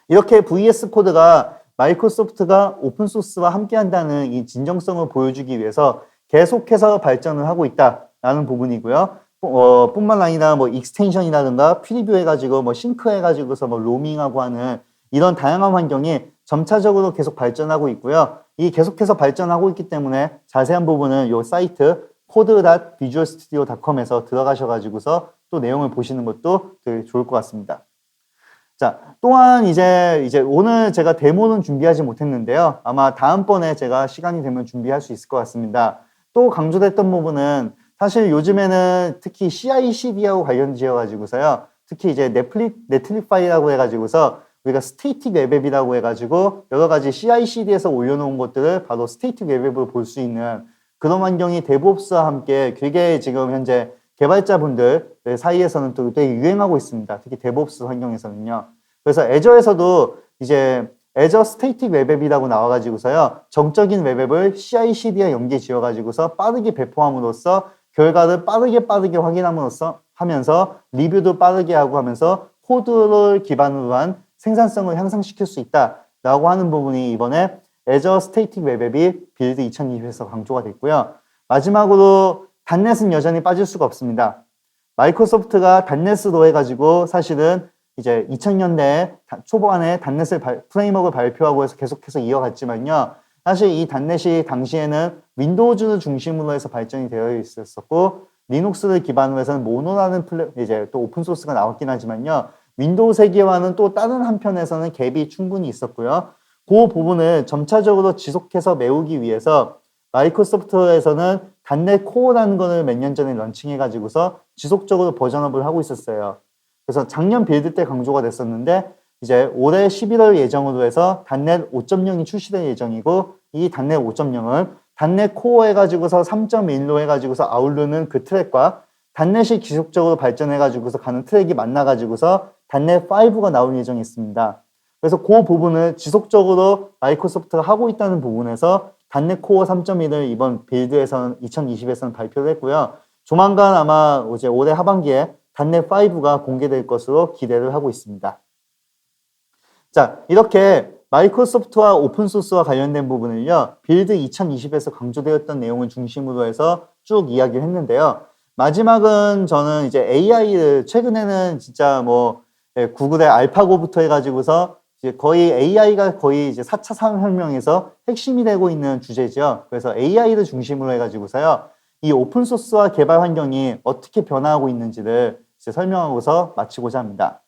이렇게 VS 코드가 마이크로소프트가 오픈 소스와 함께 한다는 이 진정성을 보여주기 위해서 계속해서 발전을 하고 있다라는 부분이고요. 뿐만 아니라 뭐 익스텐션이라든가 프리뷰 해가지고 뭐 싱크 해가지고서 뭐 로밍하고 하는 이런 다양한 환경이 점차적으로 계속 발전하고 있고요. 이 계속해서 발전하고 있기 때문에 자세한 부분은 이 사이트 code.visualstudio.com에서 들어가셔가지고서 또 내용을 보시는 것도 되게 좋을 것 같습니다. 자, 또한 이제 오늘 제가 데모는 준비하지 못했는데요. 아마 다음번에 제가 시간이 되면 준비할 수 있을 것 같습니다. 또 강조됐던 부분은 사실 요즘에는 특히 CI/CD하고 관련지어가지고서요. 특히 이제 넷플릭파이라고 해가지고서 우리가 스테이틱 웹앱이라고 해가지고 여러 가지 CI/CD에서 올려놓은 것들을 바로 스테이틱 웹앱으로 볼 수 있는 그런 환경이 데브옵스와 함께 되게 지금 현재 개발자분들 사이에서는 또 되게 유행하고 있습니다. 특히 데브옵스 환경에서는요. 그래서 애저에서도 이제 애저 스테이틱 웹앱이라고 나와가지고서요. 정적인 웹앱을 CI/CD와 연계 지어가지고서 빠르게 배포함으로써 결과를 빠르게 확인함으로써 하면서 리뷰도 빠르게 하고 하면서 코드를 기반으로 한 생산성을 향상시킬 수 있다라고 하는 부분이 이번에 애저 스테이틱 웹앱이 빌드 2020에서 강조가 됐고요. 마지막으로 단넷은 여전히 빠질 수가 없습니다. 마이크로소프트가 단넷으로 해가지고 사실은 이제 2000년대 초반에 단넷을 프레임워크를 발표하고 해서 계속해서 이어갔지만요. 사실 이 단넷이 당시에는 윈도우즈를 중심으로 해서 발전이 되어 있었고, 리눅스를 기반으로 해서는 모노라는 이제 또 오픈 소스가 나왔긴 하지만요. 윈도우 세계와는 또 다른 한편에서는 갭이 충분히 있었고요. 그 부분을 점차적으로 지속해서 메우기 위해서 마이크로소프트에서는 단넷 코어라는 것을 몇 년 전에 런칭해가지고서 지속적으로 버전업을 하고 있었어요. 그래서 작년 빌드 때 강조가 됐었는데 이제 올해 11월 예정으로 해서 단넷 5.0이 출시될 예정이고, 이 단넷 5.0을 단넷 코어 해가지고서 3.1로 해가지고서 아우르는 그 트랙과 단넷이 지속적으로 발전해가지고서 가는 트랙이 만나가지고서 단넷 5가 나올 예정이 있습니다. 그래서 그 부분을 지속적으로 마이크로소프트가 하고 있다는 부분에서 단넷 코어 3.1을 이번 빌드에서는 2020에서는 발표를 했고요. 조만간 아마 이제 올해 하반기에 단넷 5가 공개될 것으로 기대를 하고 있습니다. 자, 이렇게 마이크로소프트와 오픈소스와 관련된 부분을요, 빌드 2020에서 강조되었던 내용을 중심으로 해서 쭉 이야기를 했는데요. 마지막은 저는 이제 AI를 최근에는 진짜 뭐 구글의 알파고부터 해가지고서 이제 거의 AI가 거의 이제 4차 산업혁명에서 핵심이 되고 있는 주제죠. 그래서 AI를 중심으로 해가지고서요, 이 오픈소스와 개발 환경이 어떻게 변화하고 있는지를 이제 설명하고서 마치고자 합니다.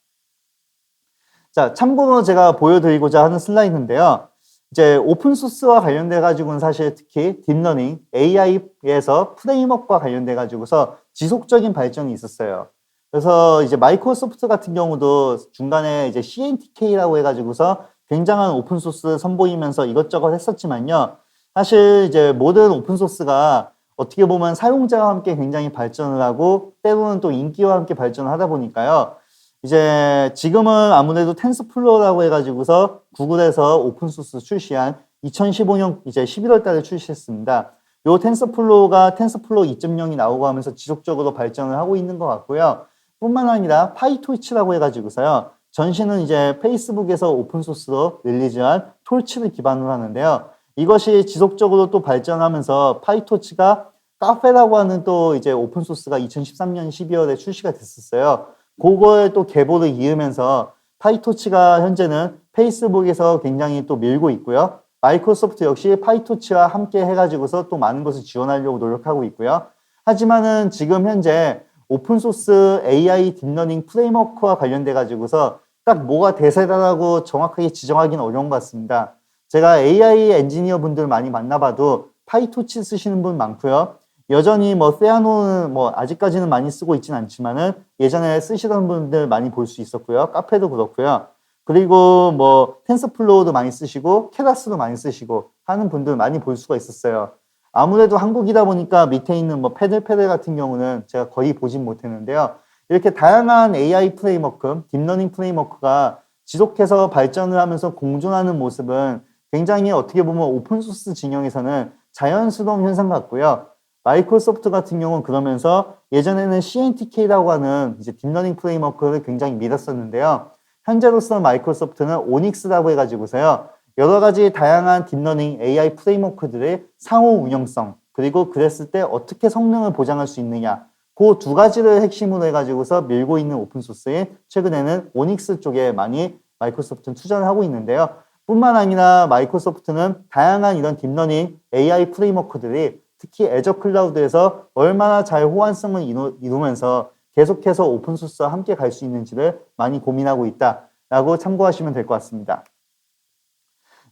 자, 참고로 제가 보여드리고자 하는 슬라이드인데요. 이제 오픈소스와 관련돼 가지고는 사실 특히 딥러닝, AI에서 프레임워크와 관련돼 가지고서 지속적인 발전이 있었어요. 그래서 이제 마이크로소프트 같은 경우도 중간에 이제 CNTK라고 해가지고서 굉장한 오픈소스 선보이면서 이것저것 했었지만요. 사실 이제 모든 오픈소스가 어떻게 보면 사용자와 함께 굉장히 발전을 하고 때로는 또 인기와 함께 발전을 하다 보니까요. 이제 지금은 아무래도 텐서플로우라고 해가지고서 구글에서 오픈소스 출시한 2015년 이제 11월 달에 출시했습니다. 요 텐서플로우가 텐서플로우 2.0이 나오고 하면서 지속적으로 발전을 하고 있는 것 같고요. 뿐만 아니라 파이토치라고 해가지고서요. 전시는 이제 페이스북에서 오픈소스로 릴리즈한 톨치를 기반으로 하는데요. 이것이 지속적으로 또 발전하면서 파이토치가 카페라고 하는 또 이제 오픈소스가 2013년 12월에 출시가 됐었어요. 그거에 또 계보를 이으면서 파이토치가 현재는 페이스북에서 굉장히 또 밀고 있고요. 마이크로소프트 역시 파이토치와 함께 해가지고서 또 많은 것을 지원하려고 노력하고 있고요. 하지만은 지금 현재 오픈소스 AI 딥러닝 프레임워크와 관련돼 가지고서 딱 뭐가 대세다라고 정확하게 지정하기는 어려운 것 같습니다. 제가 AI 엔지니어 분들 많이 만나봐도 파이토치 쓰시는 분 많고요. 여전히 뭐 세아노는 뭐 아직까지는 많이 쓰고 있진 않지만은 예전에 쓰시던 분들 많이 볼 수 있었고요. 카페도 그렇고요. 그리고 뭐 텐서플로우도 많이 쓰시고 케라스도 많이 쓰시고 하는 분들 많이 볼 수가 있었어요. 아무래도 한국이다 보니까 밑에 있는 뭐 패들 같은 경우는 제가 거의 보진 못했는데요. 이렇게 다양한 AI 프레임워크, 딥러닝 프레임워크가 지속해서 발전을 하면서 공존하는 모습은 굉장히 어떻게 보면 오픈소스 진영에서는 자연스러운 현상 같고요. 마이크로소프트 같은 경우는 그러면서 예전에는 CNTK라고 하는 이제 딥러닝 프레임워크를 굉장히 믿었었는데요. 현재로서 마이크로소프트는 오닉스라고 해가지고서요. 여러 가지 다양한 딥러닝 AI 프레임워크들의 상호 운영성, 그리고 그랬을 때 어떻게 성능을 보장할 수 있느냐, 그 두 가지를 핵심으로 해가지고서 밀고 있는 오픈소스에 최근에는 오닉스 쪽에 많이 마이크로소프트는 투자를 하고 있는데요. 뿐만 아니라 마이크로소프트는 다양한 이런 딥러닝 AI 프레임워크들이 특히 애저 클라우드에서 얼마나 잘 호환성을 이루면서 계속해서 오픈소스와 함께 갈 수 있는지를 많이 고민하고 있다라고 참고하시면 될 것 같습니다.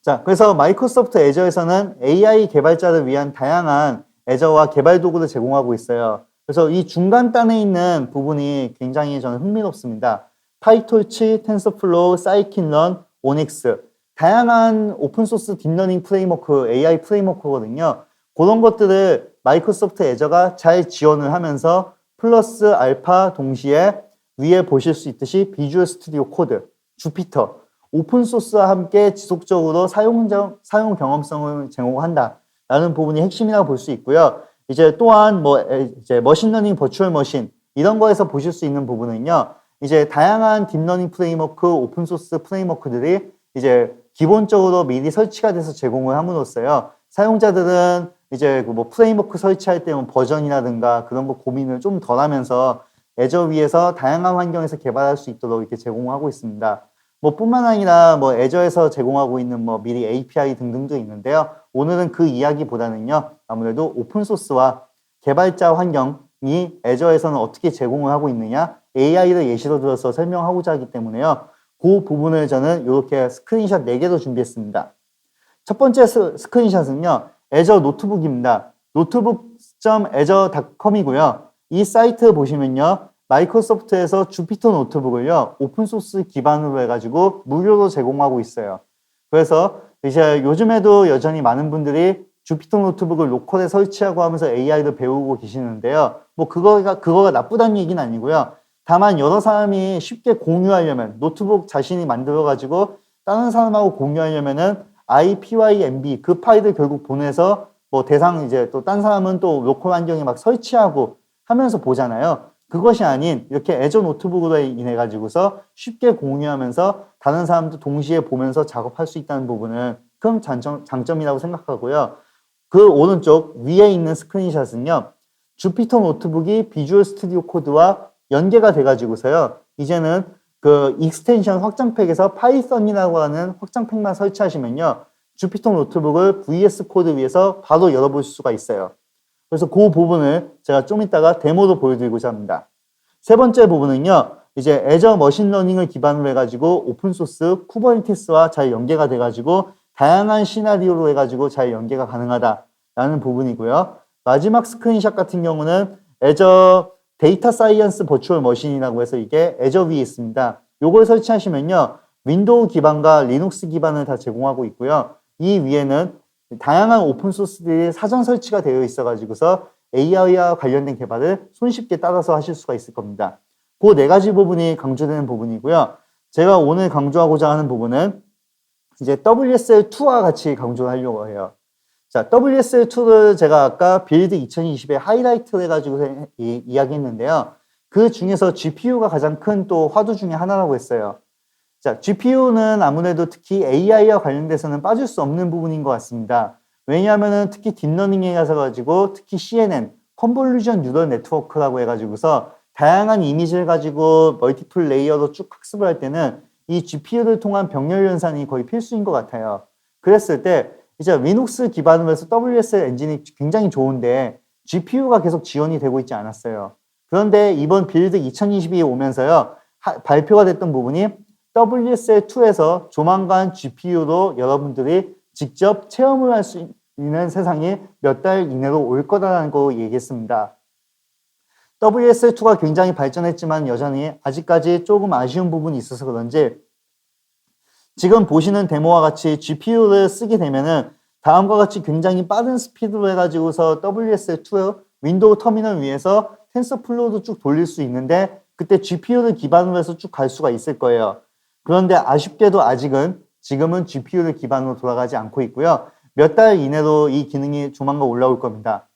자, 그래서 마이크로소프트 애저에서는 AI 개발자를 위한 다양한 애저와 개발 도구를 제공하고 있어요. 그래서 이 중간단에 있는 부분이 굉장히 저는 흥미롭습니다. 파이토치, 텐서플로우, 사이킨런, 오닉스 다양한 오픈소스 딥러닝 프레임워크, AI 프레임워크거든요. 그런 것들을 마이크로소프트 애저가 잘 지원을 하면서 플러스 알파 동시에 위에 보실 수 있듯이 비주얼 스튜디오 코드, 주피터, 오픈소스와 함께 지속적으로 사용 경험성을 제공한다라는 부분이 핵심이라고 볼 수 있고요. 이제 또한 이제 머신러닝 버추얼 머신 이런 거에서 보실 수 있는 부분은요. 이제 다양한 딥러닝 프레임워크, 오픈소스 프레임워크들이 이제 기본적으로 미리 설치가 돼서 제공을 함으로써요. 사용자들은 이제 뭐 프레임워크 설치할 때 버전이라든가 그런 거 고민을 좀 덜 하면서 애저 위에서 다양한 환경에서 개발할 수 있도록 이렇게 제공하고 있습니다. 뭐 뿐만 아니라 뭐 애저에서 제공하고 있는 뭐 미리 API 등등도 있는데요. 오늘은 그 이야기보다는요. 아무래도 오픈소스와 개발자 환경이 애저에서는 어떻게 제공을 하고 있느냐 AI를 예시로 들어서 설명하고자 하기 때문에요. 그 부분을 저는 이렇게 스크린샷 4개로 준비했습니다. 첫 번째 스크린샷은요. 애저 노트북입니다. notebook.azure.com이고요. 이 사이트 보시면요. 마이크로소프트에서 주피터 노트북을요. 오픈소스 기반으로 해가지고 무료로 제공하고 있어요. 그래서 이제 요즘에도 여전히 많은 분들이 주피터 노트북을 로컬에 설치하고 하면서 AI를 배우고 계시는데요. 뭐 그거가 나쁘다는 얘기는 아니고요. 다만 여러 사람이 쉽게 공유하려면 노트북 자신이 만들어가지고 다른 사람하고 공유하려면은 IPYNB 그 파일을 결국 보내서 뭐 대상 이제 또 딴 사람은 또 로컬 환경에 막 설치하고 하면서 보잖아요. 그것이 아닌 이렇게 애저 노트북으로 인해 가지고서 쉽게 공유하면서 다른 사람도 동시에 보면서 작업할 수 있다는 부분은 큰 장점이라고 생각하고요. 그 오른쪽 위에 있는 스크린샷은요. 주피터 노트북이 비주얼 스튜디오 코드와 연계가 돼 가지고서요. 이제는 그 익스텐션 확장팩에서 파이썬이라고 하는 확장팩만 설치하시면요. 주피터 노트북을 VS 코드 위에서 바로 열어볼 수가 있어요. 그래서 그 부분을 제가 좀 이따가 데모로 보여드리고자 합니다. 세 번째 부분은요. 이제 애저 머신러닝을 기반으로 해가지고 오픈소스 쿠버네티스와 잘 연계가 돼가지고 다양한 시나리오로 해가지고 잘 연계가 가능하다라는 부분이고요. 마지막 스크린샷 같은 경우는 애저 데이터 사이언스 버추얼 머신이라고 해서 이게 애저 위에 있습니다. 요걸 설치하시면요. 윈도우 기반과 리눅스 기반을 다 제공하고 있고요. 이 위에는 다양한 오픈소스들이 사전 설치가 되어 있어가지고서 AI와 관련된 개발을 손쉽게 따라서 하실 수가 있을 겁니다. 그 네 가지 부분이 강조되는 부분이고요. 제가 오늘 강조하고자 하는 부분은 이제 WSL2와 같이 강조하려고 해요. 자, WSL2를 제가 아까 빌드 2020에 하이라이트를 해가지고 이야기했는데요. 그 중에서 GPU가 가장 큰 또 화두 중에 하나라고 했어요. 자, GPU는 아무래도 특히 AI와 관련돼서는 빠질 수 없는 부분인 것 같습니다. 왜냐하면은 특히 딥러닝에 가서 가지고 특히 CNN, 컨볼루션 뉴럴 네트워크라고 해가지고서 다양한 이미지를 가지고 멀티플 레이어로 쭉 학습을 할 때는 이 GPU를 통한 병렬 연산이 거의 필수인 것 같아요. 그랬을 때 이제 리눅스 기반으로 해서 WSL 엔진이 굉장히 좋은데 GPU가 계속 지원이 되고 있지 않았어요. 그런데 이번 빌드 2022에 오면서요, 발표가 됐던 부분이 WSL2에서 조만간 GPU로 여러분들이 직접 체험을 할 수 있는 세상이 몇 달 이내로 올 거다라는 거 얘기했습니다. WSL2가 굉장히 발전했지만 여전히 아직까지 조금 아쉬운 부분이 있어서 그런지 지금 보시는 데모와 같이 GPU를 쓰게 되면은 다음과 같이 굉장히 빠른 스피드로 해가지고서 WSL2 윈도우 터미널 위에서 텐서플로우도 쭉 돌릴 수 있는데 그때 GPU를 기반으로 해서 쭉 갈 수가 있을 거예요. 그런데 아쉽게도 아직은 지금은 GPU를 기반으로 돌아가지 않고 있고요. 몇 달 이내로 이 기능이 조만간 올라올 겁니다.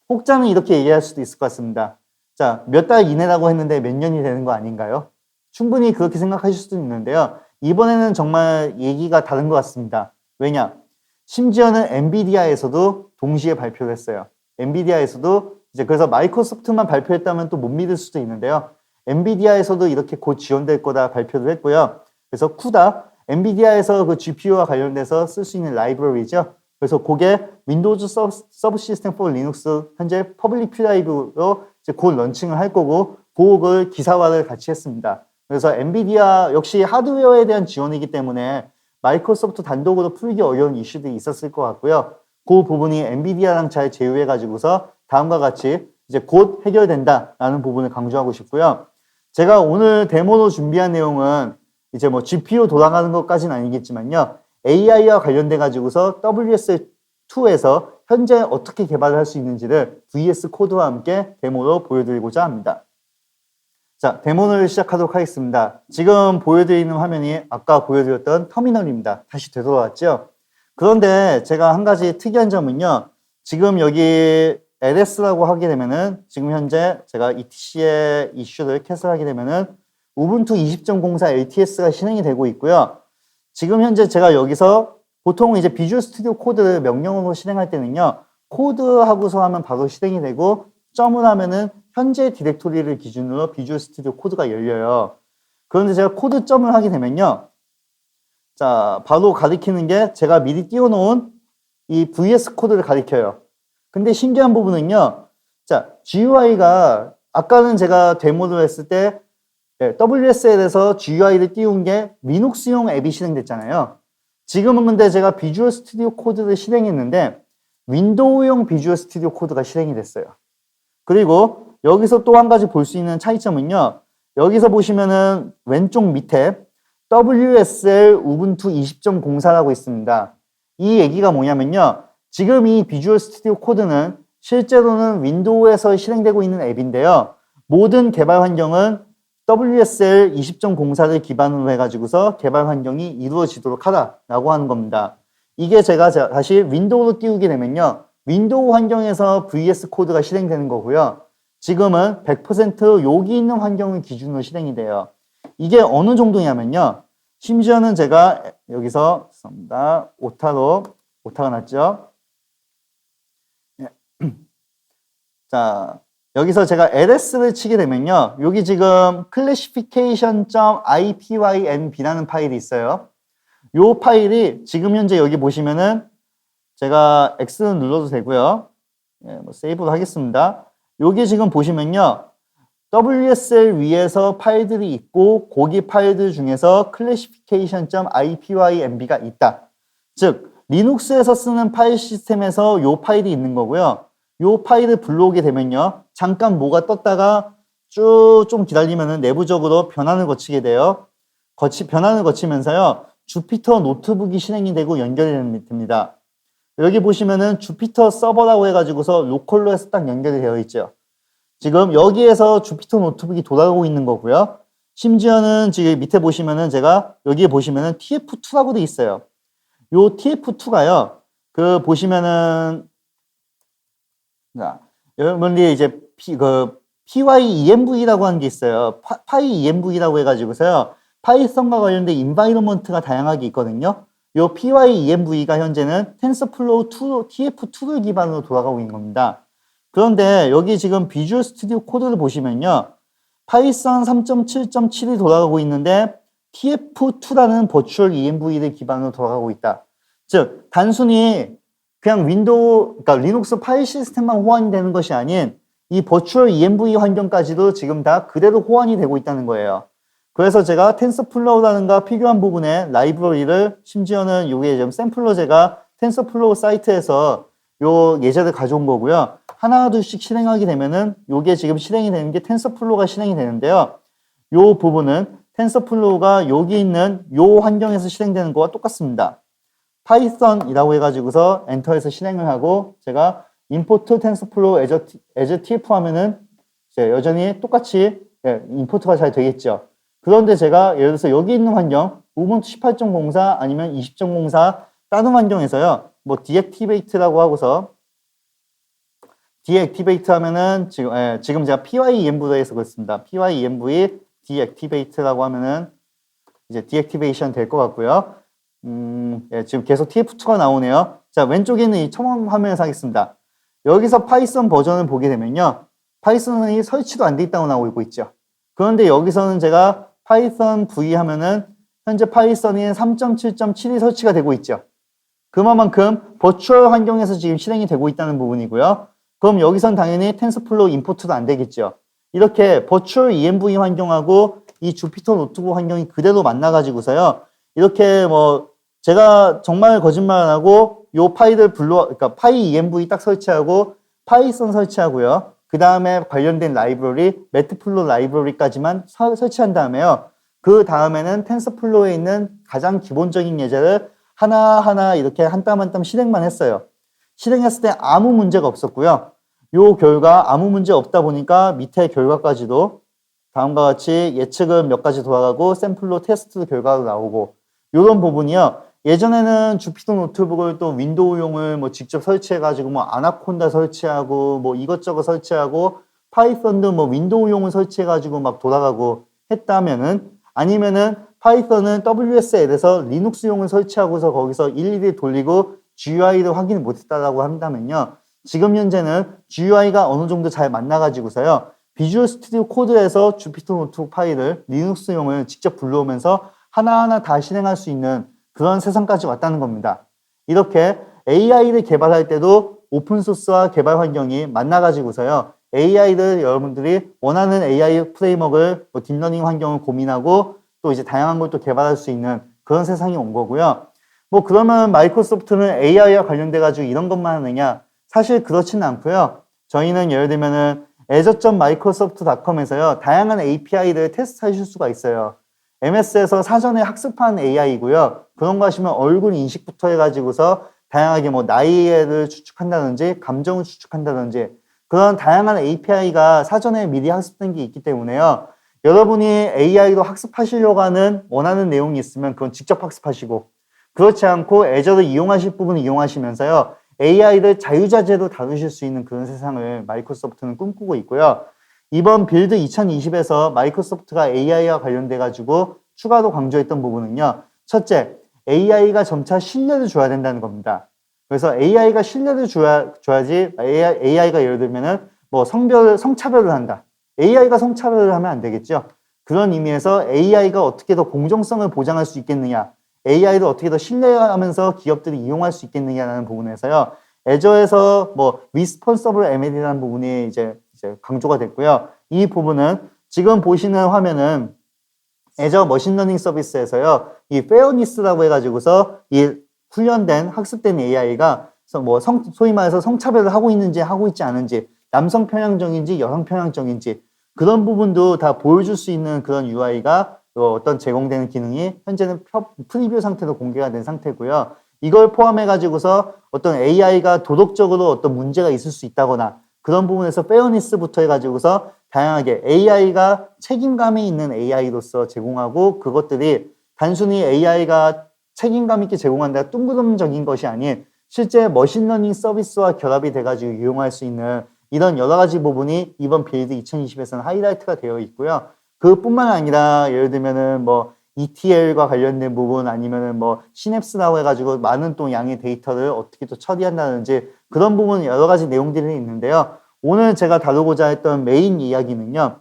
혹자는 이렇게 얘기할 수도 있을 것 같습니다. 자, 몇 달 이내라고 했는데 몇 년이 되는 거 아닌가요? 충분히 그렇게 생각하실 수도 있는데요. 이번에는 정말 얘기가 다른 것 같습니다. 왜냐? 심지어는 엔비디아에서도 동시에 발표를 했어요. 엔비디아에서도 이제 그래서 마이크로소프트만 발표했다면 또 못 믿을 수도 있는데요. 엔비디아에서도 이렇게 곧 지원될 거다 발표를 했고요. 그래서 쿠다, 엔비디아에서 그 GPU와 관련돼서 쓸 수 있는 라이브러리죠. 그래서 그게 윈도우즈 서브 시스템 포 리눅스 현재 퍼블릭 프라이브로 이제 곧 런칭을 할 거고 그걸 기사화를 같이 했습니다. 그래서 엔비디아 역시 하드웨어에 대한 지원이기 때문에 마이크로소프트 단독으로 풀기 어려운 이슈들이 있었을 것 같고요. 그 부분이 엔비디아랑 잘 제휴해가지고서 다음과 같이 이제 곧 해결된다라는 부분을 강조하고 싶고요. 제가 오늘 데모로 준비한 내용은 이제 뭐 GPU 돌아가는 것까지는 아니겠지만요. AI와 관련돼 가지고서 WSL2에서 현재 어떻게 개발을 할 수 있는지를 VS 코드와 함께 데모로 보여드리고자 합니다. 자, 데모를 시작하도록 하겠습니다. 지금 보여드리는 화면이 아까 보여드렸던 터미널입니다. 다시 되돌아왔죠? 그런데 제가 한 가지 특이한 점은요. 지금 여기 LS라고 하게 되면은 지금 현재 제가 ETC의 이슈를 캐슬하게 되면은 우분투 20.04 LTS가 실행이 되고 있고요. 지금 현재 제가 여기서 보통 이제 비주얼 스튜디오 코드를 명령어로 실행할 때는요. 코드하고서 하면 바로 실행이 되고 점을 하면은 현재 디렉토리를 기준으로 비주얼 스튜디오 코드가 열려요. 그런데 제가 코드 점을 하게 되면요. 자, 바로 가리키는 게 제가 미리 띄워놓은 이 VS 코드를 가리켜요. 근데 신기한 부분은요. 자, GUI가 아까는 제가 데모를 했을 때 WSL에서 GUI를 띄운 게 리눅스용 앱이 실행됐잖아요. 지금은 근데 제가 비주얼 스튜디오 코드를 실행했는데 윈도우용 비주얼 스튜디오 코드가 실행이 됐어요. 그리고 여기서 또 한 가지 볼 수 있는 차이점은요. 여기서 보시면은 왼쪽 밑에 WSL 우분투 20.04라고 있습니다. 이 얘기가 뭐냐면요. 지금 이 비주얼 스튜디오 코드는 실제로는 윈도우에서 실행되고 있는 앱인데요. 모든 개발 환경은 WSL 20.04를 기반으로 해가지고서 개발 환경이 이루어지도록 하라라고 하는 겁니다. 이게 제가 다시 윈도우로 띄우게 되면요. 윈도우 환경에서 VS 코드가 실행되는 거고요. 지금은 100% 여기 있는 환경을 기준으로 실행이 돼요. 이게 어느 정도냐면요. 심지어는 제가 여기서 오타가 났죠. 자, 여기서 제가 LS를 치게 되면요. 여기 지금 classification.ipynb라는 파일이 있어요. 이 파일이 지금 현재 여기 보시면은 제가 X는 눌러도 되고요. 뭐 세이브를 하겠습니다. 여기 지금 보시면요. WSL 위에서 파일들이 있고 거기 파일들 중에서 classification.ipynb가 있다. 즉 리눅스에서 쓰는 파일 시스템에서 이 파일이 있는 거고요. 이 파일을 불러오게 되면요. 잠깐 뭐가 떴다가 쭉 좀 기다리면은 내부적으로 변환을 거치게 돼요. 변환을 거치면서요. 주피터 노트북이 실행이 되고 연결이 됩니다. 여기 보시면은 주피터 서버라고 해가지고서 로컬로 해서 딱 연결이 되어 있죠. 지금 여기에서 주피터 노트북이 돌아가고 있는 거고요. 심지어는 지금 밑에 보시면은 제가 여기에 보시면은 TF2라고 돼 있어요. 요 TF2가요. 그 보시면은 자, 여러분들이 이제 PyEnv라고 하는 게 있어요. PyEnv라고 해가지고서요. 파이썬과 관련된 인바이러먼트가 다양하게 있거든요. 요 PyEnv가 현재는 TensorFlow TF2를 기반으로 돌아가고 있는 겁니다. 그런데 여기 지금 비주얼 스튜디오 코드를 보시면요. 파이썬 3.7.7이 돌아가고 있는데 TF2라는 버추얼 ENV를 기반으로 돌아가고 있다. 즉, 단순히 그냥 윈도우, 그러니까 리눅스 파일 시스템만 호환이 되는 것이 아닌 이 버추얼 ENV 환경까지도 지금 다 그대로 호환이 되고 있다는 거예요. 그래서 제가 텐서플로우라는가 필요한 부분에 라이브러리를 심지어는 요게 좀 샘플로 제가 텐서플로우 사이트에서 요 예제를 가져온 거고요. 하나 둘씩 실행하게 되면은 요게 지금 실행이 되는 게 텐서플로우가 실행이 되는데요. 요 부분은 텐서플로우가 여기 있는 요 환경에서 실행되는 거와 똑같습니다. 파이썬이라고 해가지고서 엔터에서 실행을 하고 제가 import tensorflow as tf 하면은 이제 여전히 똑같이 임포트가 잘 되겠죠. 그런데 제가 예를 들어서 여기 있는 환경 우분투 18.04 아니면 20.04 다른 환경에서요. 뭐 deactivate라고 하고서 deactivate 하면은 지금 제가 pyenv에서 그렇습니다. pyenv deactivate라고 하면은 이제 deactivation 될 것 같고요. 지금 계속 tf2가 나오네요. 자, 왼쪽에 있는 이 첨언 화면에서 하겠습니다. 여기서 파이썬 버전을 보게 되면요. 파이썬이 설치도 안 돼 있다고 나오고 있죠. 그런데 여기서는 제가 파이썬 v 하면은 현재 파이썬이 3.7.7이 설치가 되고 있죠. 그만큼 버추얼 환경에서 지금 실행이 되고 있다는 부분이고요. 그럼 여기선 당연히 텐서플로우 임포트도 안 되겠죠. 이렇게 버추얼 ENV 환경하고 이 주피터 노트북 환경이 그대로 만나가지고서요. 이렇게 뭐 제가 정말 거짓말 안 하고 요 파이를 그러니까 파이 ENV 딱 설치하고 파이썬 설치하고요. 그 다음에 관련된 라이브러리, 매트플로 라이브러리까지만 설치한 다음에요. 그 다음에는 텐서플로우에 있는 가장 기본적인 예제를 하나하나 이렇게 한 땀 한 땀 실행만 했어요. 실행했을 때 아무 문제가 없었고요. 요 결과 아무 문제 없다 보니까 밑에 결과까지도 다음과 같이 예측은 몇 가지 돌아가고 샘플로 테스트 결과도 나오고 이런 부분이요. 예전에는 주피터 노트북을 또 윈도우용을 뭐 직접 설치해가지고 뭐 아나콘다 설치하고 뭐 이것저것 설치하고 파이썬도 뭐 윈도우용을 설치해가지고 막 돌아가고 했다면은 아니면은 파이썬은 WSL에서 리눅스용을 설치하고서 거기서 일일이 돌리고 GUI를 확인을 못했다라고 한다면요. 지금 현재는 GUI가 어느 정도 잘 만나가지고서요. 비주얼 스튜디오 코드에서 주피터 노트북 파일을 리눅스용을 직접 불러오면서 하나하나 다 실행할 수 있는 그런 세상까지 왔다는 겁니다. 이렇게 AI를 개발할 때도 오픈소스와 개발 환경이 만나가지고서요. AI를 여러분들이 원하는 AI 프레임워크를 뭐 딥러닝 환경을 고민하고 또 이제 다양한 걸 또 개발할 수 있는 그런 세상이 온 거고요. 뭐 그러면 마이크로소프트는 AI와 관련돼 가지고 이런 것만 하느냐? 사실 그렇지는 않고요. 저희는 예를 들면은 azure.microsoft.com에서요. 다양한 API를 테스트하실 수가 있어요. MS에서 사전에 학습한 AI고요. 그런 거 하시면 얼굴 인식부터 해가지고서 다양하게 뭐 나이를 추측한다든지 감정을 추측한다든지 그런 다양한 API가 사전에 미리 학습된 게 있기 때문에요. 여러분이 AI로 학습하시려고 하는 원하는 내용이 있으면 그건 직접 학습하시고 그렇지 않고 애저를 이용하실 부분을 이용하시면서요. AI를 자유자재로 다루실 수 있는 그런 세상을 마이크로소프트는 꿈꾸고 있고요. 이번 빌드 2020에서 마이크로소프트가 AI와 관련돼 가지고 추가로 강조했던 부분은요. 첫째, AI가 점차 신뢰를 줘야 된다는 겁니다. 그래서 AI가 신뢰를 줘야지 AI가 예를 들면은 뭐 성차별을 한다. AI가 성차별을 하면 안 되겠죠. 그런 의미에서 AI가 어떻게 더 공정성을 보장할 수 있겠느냐. AI를 어떻게 더 신뢰하면서 기업들이 이용할 수 있겠느냐라는 부분에서요. 애저에서 뭐 Responsible ML이라는 부분이 이제 강조가 됐고요. 이 부분은 지금 보시는 화면은 애저 머신러닝 서비스에서요. 이 페어니스라고 해가지고서 이 훈련된 학습된 AI가 뭐 소위 말해서 성차별을 하고 있는지 하고 있지 않은지 남성 편향적인지 여성 편향적인지 그런 부분도 다 보여줄 수 있는 그런 UI가 어떤 제공되는 기능이 현재는 프리뷰 상태로 공개가 된 상태고요. 이걸 포함해 가지고서 어떤 AI가 도덕적으로 어떤 문제가 있을 수 있다거나 그런 부분에서 페어니스부터 해가지고서 다양하게 AI가 책임감이 있는 AI로서 제공하고 그것들이 단순히 AI가 책임감 있게 제공한다 뚱그름적인 것이 아닌 실제 머신러닝 서비스와 결합이 돼가지고 이용할 수 있는 이런 여러 가지 부분이 이번 빌드 2020에서는 하이라이트가 되어 있고요. 그뿐만 아니라 예를 들면은 뭐 ETL과 관련된 부분 아니면은 뭐 시냅스라고 해가지고 많은 또 양의 데이터를 어떻게 또 처리한다든지 그런 부분 여러 가지 내용들이 있는데요. 오늘 제가 다루고자 했던 메인 이야기는요.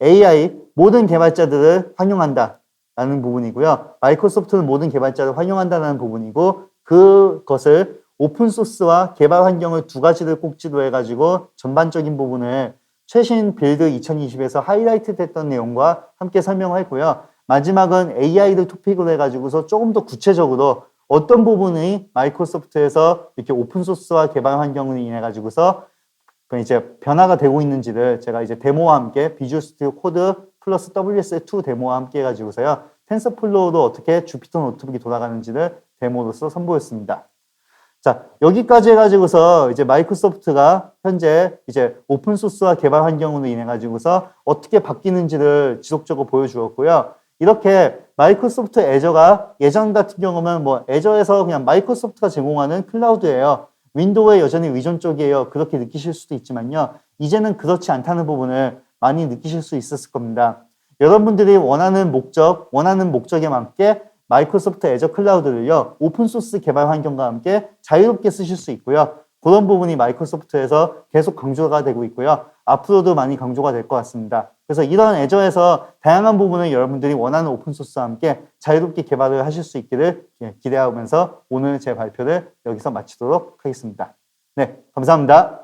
AI 모든 개발자들을 환영한다라는 부분이고요. 마이크로소프트는 모든 개발자를 환영한다는 부분이고 그것을 오픈소스와 개발 환경을 두 가지를 꼭지로 해가지고 전반적인 부분을 최신 빌드 2020에서 하이라이트 됐던 내용과 함께 설명했고요. 마지막은 AI를 토픽으로 해가지고서 조금 더 구체적으로 어떤 부분이 마이크로소프트에서 이렇게 오픈소스와 개발 환경으로 인해 가지고서 그 이제 변화가 되고 있는지를 제가 이제 데모와 함께 비주얼 스튜디오 코드 플러스 WSL2 데모와 함께 해가지고서요. 텐서플로우로 어떻게 주피터 노트북이 돌아가는지를 데모로서 선보였습니다. 자, 여기까지 해가지고서 이제 마이크로소프트가 현재 이제 오픈소스와 개발 환경으로 인해 가지고서 어떻게 바뀌는지를 지속적으로 보여주었고요. 이렇게 마이크로소프트 애저가 예전 같은 경우는 뭐 애저에서 그냥 마이크로소프트가 제공하는 클라우드예요. 윈도우에 여전히 의존 쪽이에요. 그렇게 느끼실 수도 있지만요. 이제는 그렇지 않다는 부분을 많이 느끼실 수 있었을 겁니다. 여러분들이 원하는 목적에 맞게 마이크로소프트 애저 클라우드를요, 오픈소스 개발 환경과 함께 자유롭게 쓰실 수 있고요. 그런 부분이 마이크로소프트에서 계속 강조가 되고 있고요. 앞으로도 많이 강조가 될 것 같습니다. 그래서 이런 애저에서 다양한 부분을 여러분들이 원하는 오픈소스와 함께 자유롭게 개발을 하실 수 있기를 기대하면서 오늘 제 발표를 여기서 마치도록 하겠습니다. 네, 감사합니다.